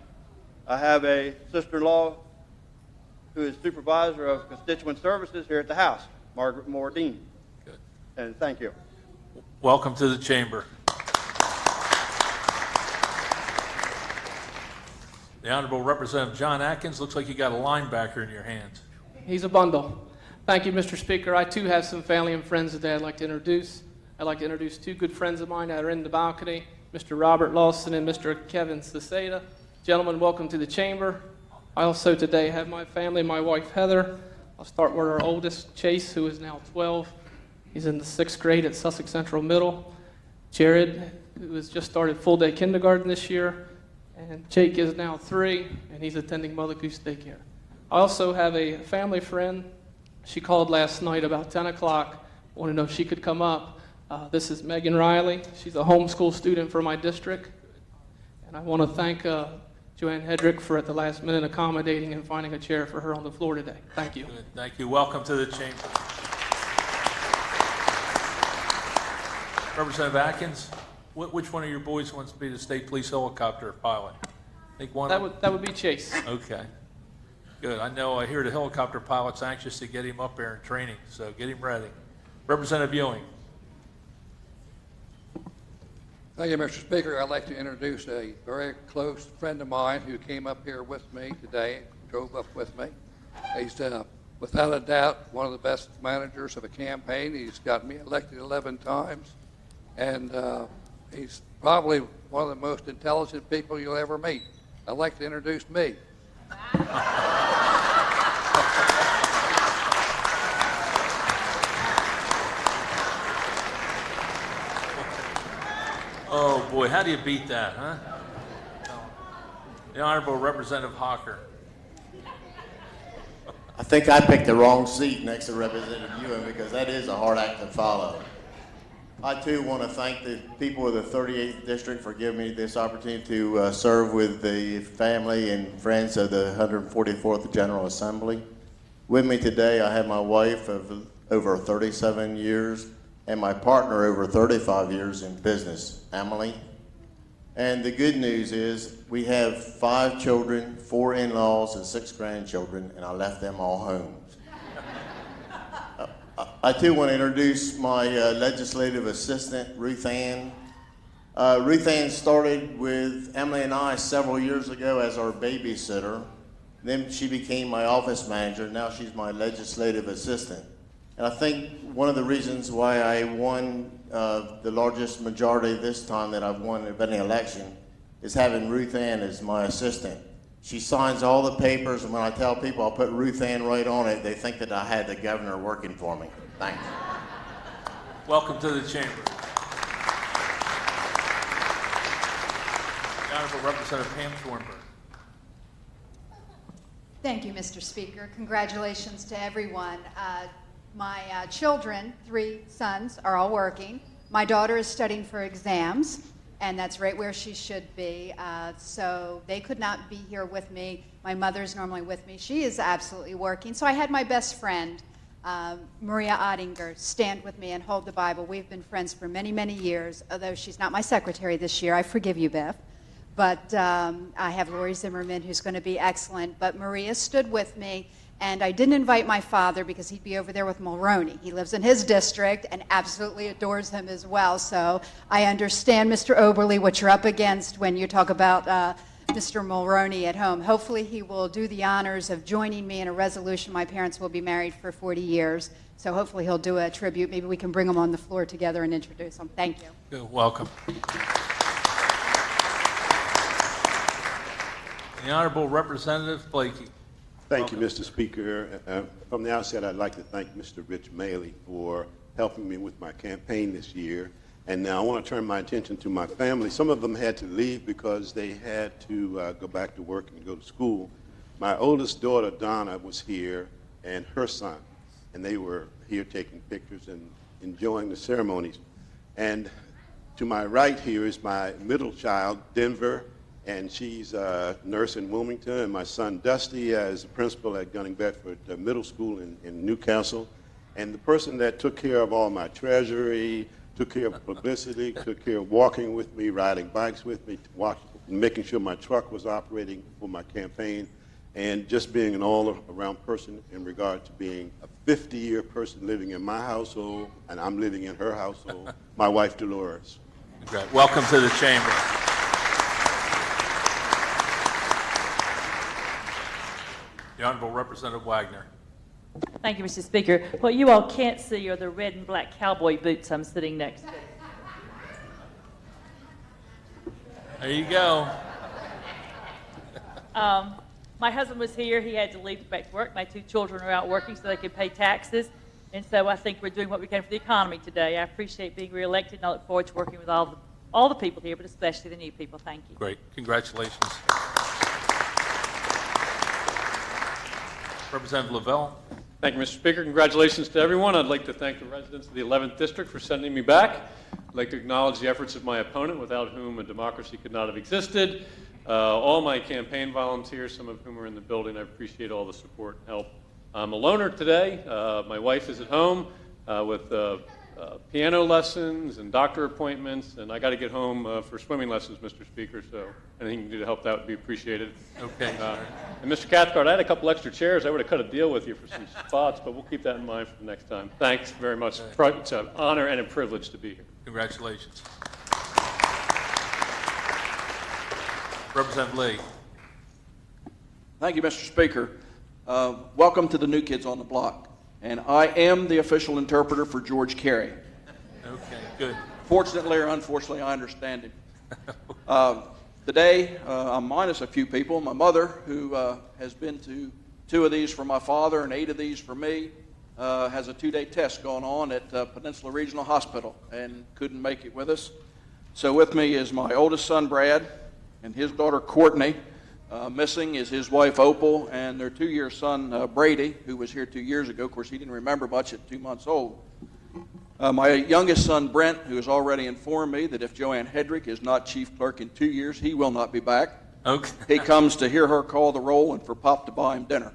I have a sister-in-law who is supervisor of constituent services here at the house, Margaret Moore Dean. Good. And thank you. Welcome to the chamber. The Honorable Representative John Atkins, looks like you got a linebacker in your hands. He's a bundle. Thank you, Mr. Speaker. I too have some family and friends today I'd like to introduce. I'd like to introduce two good friends of mine that are in the balcony, Mr. Robert Lawson and Mr. Kevin Ceseda. Gentlemen, welcome to the chamber. I also today have my family, my wife Heather. I'll start with our oldest, Chase, who is now 12. He's in the 6th grade at Sussex Central Middle. Jared, who has just started full-day kindergarten this year. And Jake is now 3, and he's attending Mother Goose Daycare. I also have a family friend. She called last night about 10 o'clock, wanted to know if she could come up. This is Megan Riley. She's a homeschool student for my district. And I want to thank Joanne Hedrick for at the last minute accommodating and finding a chair for her on the floor today. Thank you. Good. Thank you. Welcome to the chamber. Representative Atkins, which one of your boys wants to be the state police helicopter pilot? I think one. That would be Chase. Okay. Good. I hear the helicopter pilot's anxious to get him up there in training, so get him ready. Representative Ewing. Thank you, Mr. Speaker. I'd like to introduce a very close friend of mine who came up here with me today, drove up with me. He's, without a doubt, one of the best managers of a campaign. He's got me elected 11 times, and he's probably one of the most intelligent people you'll ever meet. I'd like to introduce me. Oh, boy, how do you beat that, huh? The Honorable Representative Hawker. I think I picked the wrong seat next to Representative Ewing because that is a hard act to follow. I, too, want to thank the people of the 38th District for giving me this opportunity to serve with the family and friends of the 144th General Assembly. With me today, I have my wife of over 37 years and my partner over 35 years in business, Emily. And the good news is we have 5 children, 4 in-laws, and 6 grandchildren, and I left them all home. I too want to introduce my legislative assistant, Ruth Ann. Ruth Ann started with Emily and I several years ago as our babysitter. Then she became my office manager. Now she's my legislative assistant. And I think one of the reasons why I won the largest majority this time that I've won in any election is having Ruth Ann as my assistant. She signs all the papers, and when I tell people I'll put Ruth Ann right on it, they think that I had the governor working for me. Thanks. Welcome to the chamber. The Honorable Representative Pam Schwarber. Thank you, Mr. Speaker. Congratulations to everyone. My children, 3 sons, are all working. My daughter is studying for exams, and that's right where she should be. So they could not be here with me. My mother's normally with me. She is absolutely working. So I had my best friend, Maria Ottinger, stand with me and hold the Bible. We've been friends for many, many years, although she's not my secretary this year. I forgive you, Beth. But I have Lori Zimmerman, who's going to be excellent. But Maria stood with me. And I didn't invite my father because he'd be over there with Mulroney. He lives in his district and absolutely adores him as well. So I understand, Mr. Oberle, what you're up against when you talk about Mr. Mulroney at home. Hopefully he will do the honors of joining me in a resolution. My parents will be married for 40 years. So hopefully he'll do a tribute. Maybe we can bring them on the floor together and introduce them. Thank you. Good. Welcome. The Honorable Representative Blakey. Thank you, Mr. Speaker. From the outset, I'd like to thank Mr. Rich Maley for helping me with my campaign this year. And now I want to turn my attention to my family. Some of them had to leave because they had to go back to work and go to school. My oldest daughter, Donna, was here, and her son. And they were here taking pictures and enjoying the ceremonies. And to my right here is my middle child, Denver, and she's a nurse in Wilmington, and my son Dusty is a principal at Gunning Bedford Middle School in Newcastle. And the person that took care of all my treasury, took care of publicity, took care of walking with me, riding bikes with me, making sure my truck was operating for my campaign, and just being an all-around person in regard to being a 50-year person living in my household, and I'm living in her household, my wife Dolores. Great. Welcome to the chamber. The Honorable Representative Wagner. Thank you, Mr. Speaker. What you all can't see are the red and black cowboy boots I'm sitting next to. There you go. My husband was here. He had to leave back to work. My 2 children are out working so they can pay taxes. And so I think we're doing what we can for the economy today. I appreciate being reelected, and I look forward to working with all the people here, but especially the new people. Thank you. Great. Congratulations. Representative Lavelle. Thank you, Mr. Speaker. Congratulations to everyone. I'd like to thank the residents of the 11th District for sending me back. I'd like to acknowledge the efforts of my opponent, without whom a democracy could not have existed. All my campaign volunteers, some of whom are in the building, I appreciate all the support and help. I'm a loner today. My wife is at home with piano lessons and doctor appointments, and I got to get home for swimming lessons, Mr. Speaker, so anything you can do to help that would be appreciated. Okay. And Mr. Cathcart, I had a couple extra chairs. I would have cut a deal with you for some spots, but we'll keep that in mind for the next time. Thanks very much. It's an honor and a privilege to be here. Congratulations. Representative Lee. Thank you, Mr. Speaker. Welcome to the new kids on the block. And I am the official interpreter for George Carey. Okay, good. Fortunately or unfortunately, I understand him. Today, I'm minus a few people. My mother, who has been to 2 of these for my father and 8 of these for me, has a 2-day test going on at Peninsula Regional Hospital and couldn't make it with us. So with me is my oldest son, Brad, and his daughter, Courtney. Missing is his wife, Opal, and their 2-year son, Brady, who was here 2 years ago. Of course, he didn't remember much at 2 months old. My youngest son, Brent, who has already informed me that if Joanne Hedrick is not chief clerk in 2 years, he will not be back. Okay. He comes to hear her call the roll and for Pop to buy him dinner.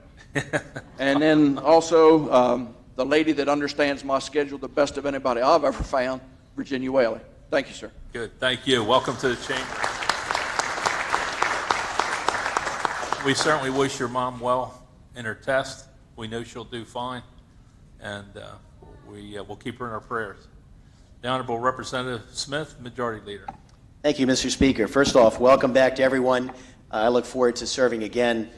And then also the lady that understands my schedule the best of anybody I've ever found, Virginia Whaley. Thank you, sir. Good. Thank you. Welcome to the chamber. We certainly wish your mom well in her test. We know she'll do fine, and we'll keep her in our prayers. The Honorable Representative Smith, Majority Leader. Thank you, Mr. Speaker. First off, welcome back to everyone. I look forward to serving again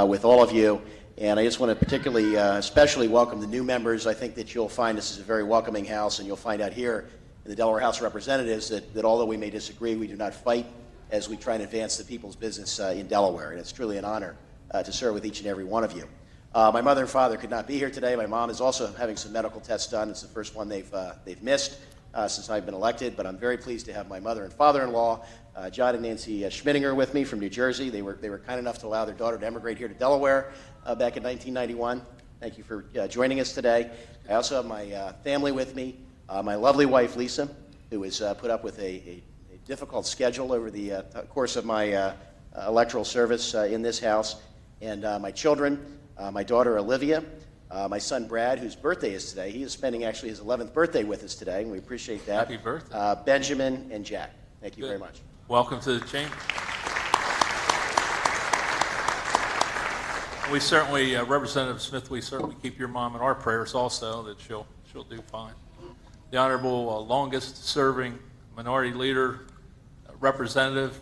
with all of you, and I just want to particularly, especially welcome the new members. I think that you'll find this is a very welcoming house, and you'll find out here in the Delaware House of Representatives that although we may disagree, we do not fight as we try and advance the people's business in Delaware, and it's truly an honor to serve with each and every one of you. My mother and father could not be here today. My mom is also having some medical tests done. It's the first one they've missed since I've been elected, but I'm very pleased to have my mother and father-in-law, John and Nancy Schmittinger, with me from New Jersey. They were kind enough to allow their daughter to emigrate here to Delaware back in 1991. Thank you for joining us today. I also have my family with me, my lovely wife, Lisa, who has put up with a difficult schedule over the course of my electoral service in this House, and my children, my daughter Olivia, my son Brad, whose birthday is today. He is spending actually his 11th birthday with us today, and we appreciate that. Happy birthday. Benjamin and Jack. Thank you very much. Welcome to the chamber. We certainly, Representative Smith, we certainly keep your mom in our prayers also, that she'll do fine. The Honorable longest-serving Minority Leader, Representative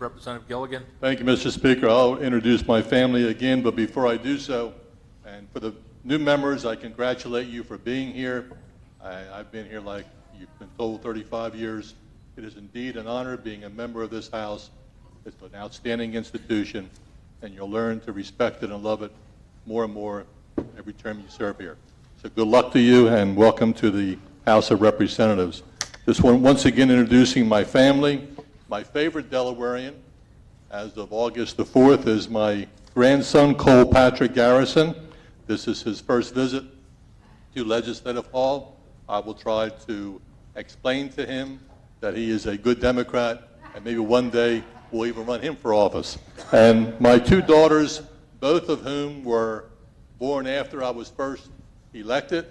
Gilligan. Thank you, Mr. Speaker. I'll introduce my family again, but before I do so, and for the new members, I congratulate you for being here. I've been here, like you've been told, 35 years. It is indeed an honor being a member of this House. It's an outstanding institution, and you'll learn to respect it and love it more and more every term you serve here. So good luck to you, and welcome to the House of Representatives. This one, once again, introducing my family. My favorite Delawarean, as of August the 4th, is my grandson, Cole Patrick Garrison. This is his first visit to Legislative Hall. I will try to explain to him that he is a good Democrat, and maybe one day we'll even run him for office. And my 2 daughters, both of whom were born after I was first elected,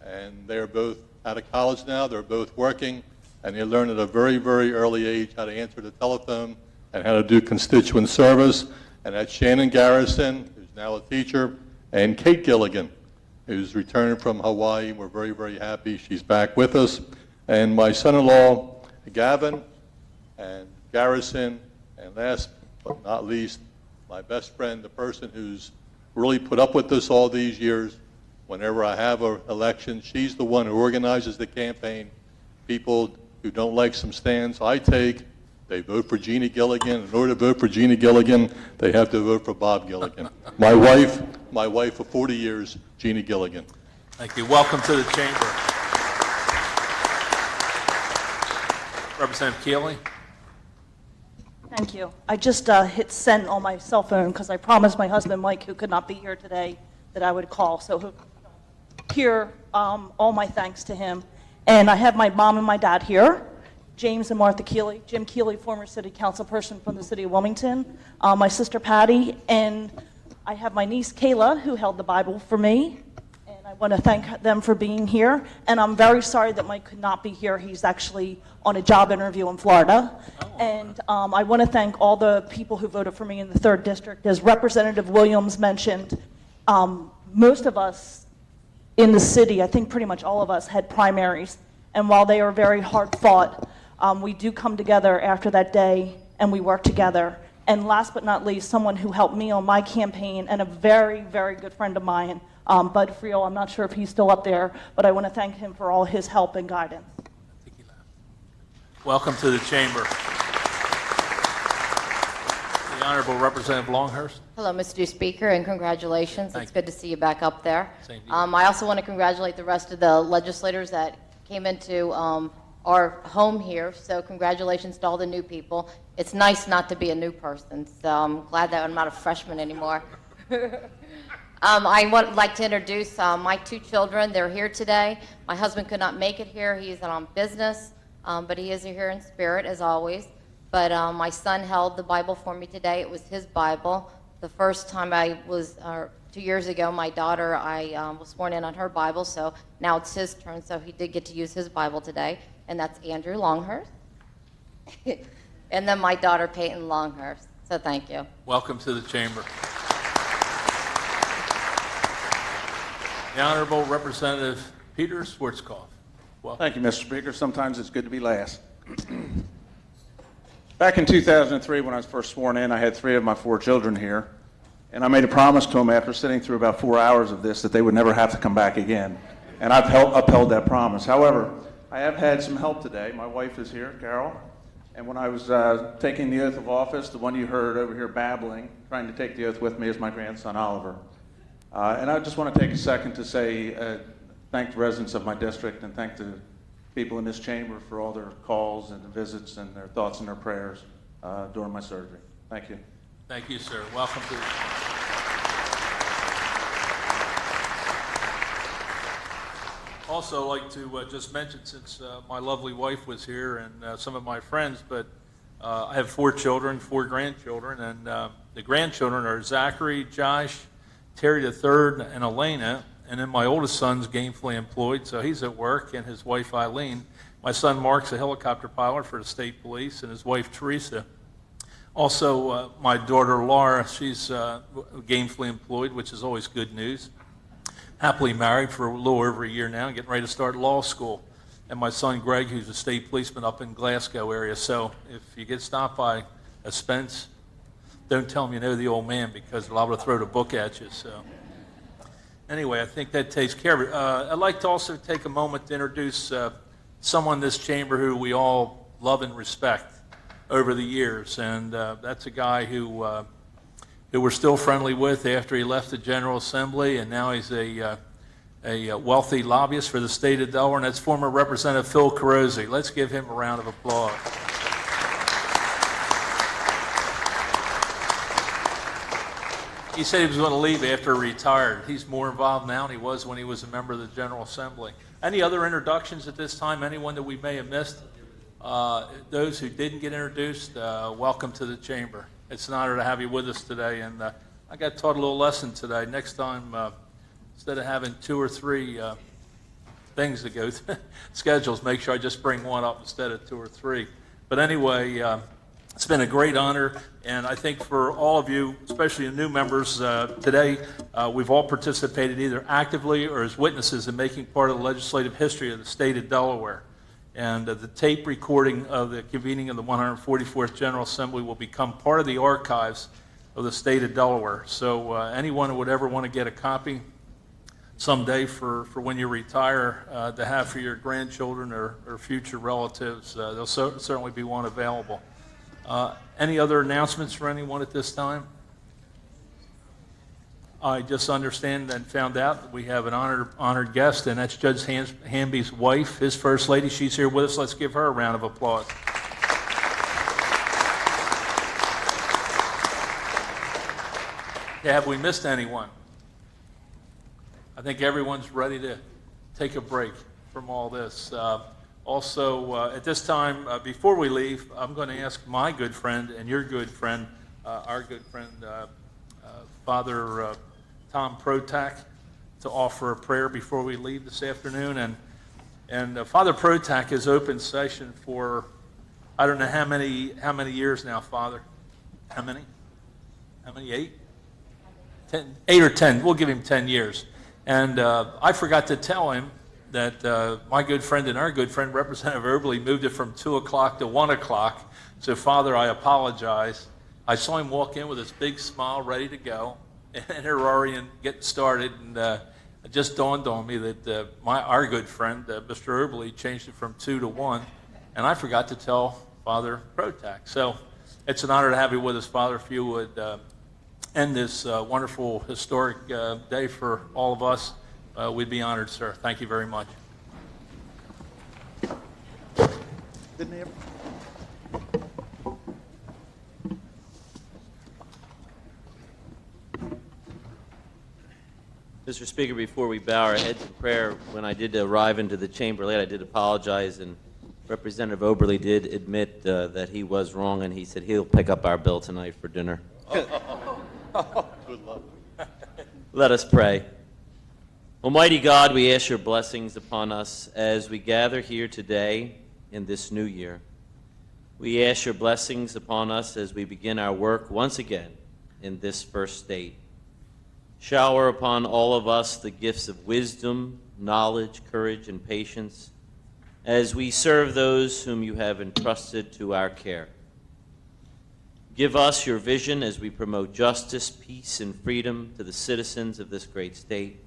and they're both out of college now. They're both working. And they learn at a very, very early age how to answer the telephone and how to do constituent service. And that's Shannon Garrison, who's now a teacher, and Kate Gilligan, who's returned from Hawaii. We're very, very happy she's back with us. And my son-in-law, Gavin, and Garrison, and last but not least, my best friend, the person who's really put up with us all these years. Whenever I have an election, she's the one who organizes the campaign. People who don't like some stands I take, they vote for Jeannie Gilligan. In order to vote for Jeannie Gilligan, they have to vote for Bob Gilligan. My wife for 40 years, Jeannie Gilligan. Thank you. Welcome to the chamber. Representative Keeley. Thank you. I just hit send on my cell phone because I promised my husband Mike, who could not be here today, that I would call. So hear all my thanks to him. And I have my mom and my dad here, James and Martha Keeley, Jim Keeley, former city council person from the city of Wilmington, my sister Patty, and I have my niece Kayla, who held the Bible for me. And I want to thank them for being here. And I'm very sorry that Mike could not be here. He's actually on a job interview in Florida. And I want to thank all the people who voted for me in the 3rd District. As Representative Williams mentioned, most of us in the city, I think pretty much all of us, had primaries. And while they are very hard fought, we do come together after that day and we work together. And last but not least, someone who helped me on my campaign and a very, very good friend of mine, Bud Friel. I'm not sure if he's still up there, but I want to thank him for all his help and guidance. Welcome to the chamber. The Honorable Representative Longhurst. Hello, Mr. Speaker, and congratulations. Thank It's good to see you back up there. Same to you. I also want to congratulate the rest of the legislators that came into our home here, so congratulations to all the new people. It's nice not to be a new person, so I'm glad that I'm not a freshman anymore. I would like to introduce my 2 children. They're here today. My husband could not make it here. He's on business, but he is here in spirit, as always. But my son held the Bible for me today. It was his Bible. The first time I was, 2 years ago, my daughter, I was sworn in on her Bible, so now it's his turn, so he did get to use his Bible today, and that's Andrew Longhurst. And then my daughter, Peyton Longhurst. So thank you. Welcome to the chamber. The Honorable Representative Peter Schwarzkopf. Welcome. Thank you, Mr. Speaker. Sometimes it's good to be last. Back in 2003, when I was first sworn in, I had 3 of my 4 children here, and I made a promise to them after sitting through about 4 hours of this that they would never have to come back again, and I've upheld that promise. However, I have had some help today. My wife is here, Carol, and when I was taking the oath of office, the one you heard over here babbling, trying to take the oath with me, is my grandson, Oliver. And I just want to take a second to say thank the residents of my district and thank the people in this chamber for all their calls and visits and their thoughts and their prayers during my surgery. Thank you. Thank you, sir. Welcome to the Also, like to just mention, since my lovely wife was here and some of my friends, but I have 4 children, 4 grandchildren, and the grandchildren are Zachary, Josh, Terry III, and Elena, and then my oldest son's gainfully employed, so he's at work, and his wife Eileen. My son Mark's a helicopter pilot for the state police, and his wife Teresa. Also, my daughter Laura, she's gainfully employed, which is always good news. Happily married for a little over a year now, getting ready to start law school. And my son Greg, who's a state policeman up in Glasgow area. So if you get stopped by a Spence, don't tell him you know the old man, because they're liable to throw the book at you. So anyway, I think that takes care of it. I'd like to also take a moment to introduce someone in this chamber who we all love and respect over the years. And that's a guy who we're still friendly with after he left the General Assembly, and now he's a wealthy lobbyist for the state of Delaware, and that's former Representative Phil Carosi. Let's give him a round of applause. He said he was going to leave after he retired. He's more involved now than he was when he was a member of the General Assembly. Any other introductions at this time? Anyone that we may have missed? Those who didn't get introduced, welcome to the chamber. It's an honor to have you with us today, and I got taught a little lesson today. Next time, instead of having 2 or 3 things to go through, schedules, make sure I just bring one up instead of 2 or 3. But anyway, it's been a great honor, and I think for all of you, especially the new members today, we've all participated either actively or as witnesses in making part of the legislative history of the state of Delaware. And the tape recording of the convening of the 144th General Assembly will become part of the archives of the state of Delaware. So anyone who would ever want to get a copy someday for when you retire to have for your grandchildren or future relatives, there'll certainly be one available. Any other announcements for anyone at this time? I just understand and found out that we have an honored guest, and that's Judge Hamby's wife, his first lady. She's here with us. Let's give her a round of applause. Yeah, have we missed anyone? I think everyone's ready to take a break from all this. Also, at this time, before we leave, I'm going to ask my good friend and your good friend, our good friend, Father Tom Protak, to offer a prayer before we leave this afternoon. And Father Protak has opened session for, I don't know how many years now, Father? How many? 8? 10, 8 or 10. We'll give him 10 years. And I forgot to tell him that my good friend and our good friend, Representative Oberle, moved it from 2 o'clock to 1 o'clock. So, Father, I apologize. I saw him walk in with his big smile, ready to go, and they're already getting started. And it just dawned on me that our good friend, Mr. Oberle, changed it from 2 to 1, and I forgot to tell Father Protak. So it's an honor to have you with us, Father. If you would end this wonderful, historic day for all of us, we'd be honored, sir. Thank you very much. Didn't he ever? Mr. Speaker, before we bow our heads in prayer, when I did arrive into the chamber late, I did apologize, and Representative Oberle did admit that he was wrong, and he said he'll pick up our bill tonight for dinner. Good luck. Let us pray. Almighty God, we ask your blessings upon us as we gather here today in this new year. We ask your blessings upon us as we begin our work once again in this first state. Shower upon all of us the gifts of wisdom, knowledge, courage, and patience as we serve those whom you have entrusted to our care. Give us your vision as we promote justice, peace, and freedom to the citizens of this great state.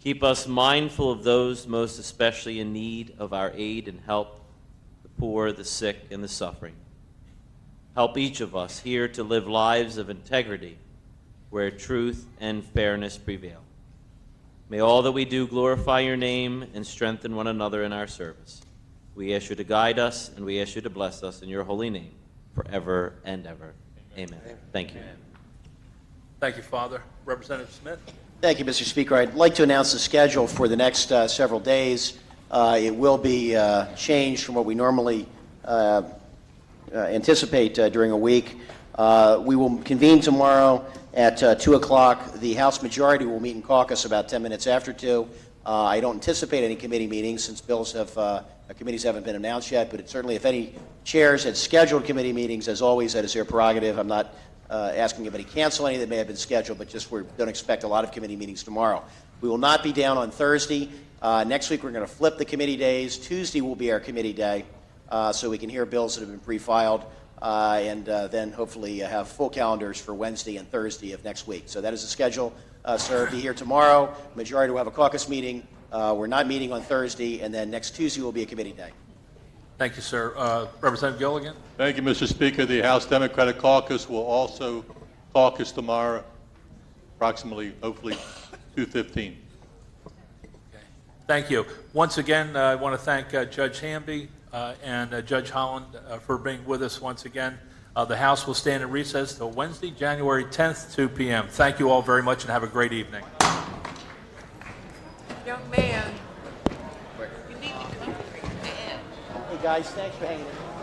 Keep us mindful of those most especially in need of our aid and help, the poor, the sick, and the suffering. Help each of us here to live lives of integrity where truth and fairness prevail. May all that we do glorify your name and strengthen one another in our service. We ask you to guide us, and we ask you to bless us in your holy name forever and ever. Amen. Thank you. Thank you, Father. Representative Smith. Thank you, Mr. Speaker. I'd like to announce the schedule for the next several days. It will be changed from what we normally anticipate during a week. We will convene tomorrow at 2 o'clock. The House Majority will meet in caucus about 10 minutes after 2. I don't anticipate any committee meetings since committees haven't been announced yet, but certainly if any chairs had scheduled committee meetings, as always, that is their prerogative. I'm not asking anybody to cancel any that may have been scheduled, but just we don't expect a lot of committee meetings tomorrow. We will not be down on Thursday. Next week we're going to flip the committee days. Tuesday will be our committee day, so we can hear bills that have been pre-filed. And then hopefully have full calendars for Wednesday and Thursday of next week. So that is the schedule, sir. Be here tomorrow. Majority will have a caucus meeting. We're not meeting on Thursday, and then next Tuesday will be a committee day. Thank you, sir. Representative Gilligan. Thank you, Mr. Speaker. The House Democratic Caucus will also caucus tomorrow, approximately, hopefully, 2:15. Okay. Thank you. Once again, I want to thank Judge Hamby and Judge Holland for being with us once again. The House will stand in recess till Wednesday, January 10th, 2 p.m. Thank you all very much and have a great evening. Young man, you need to come to your dad. Hey, guys, thanks for hanging in.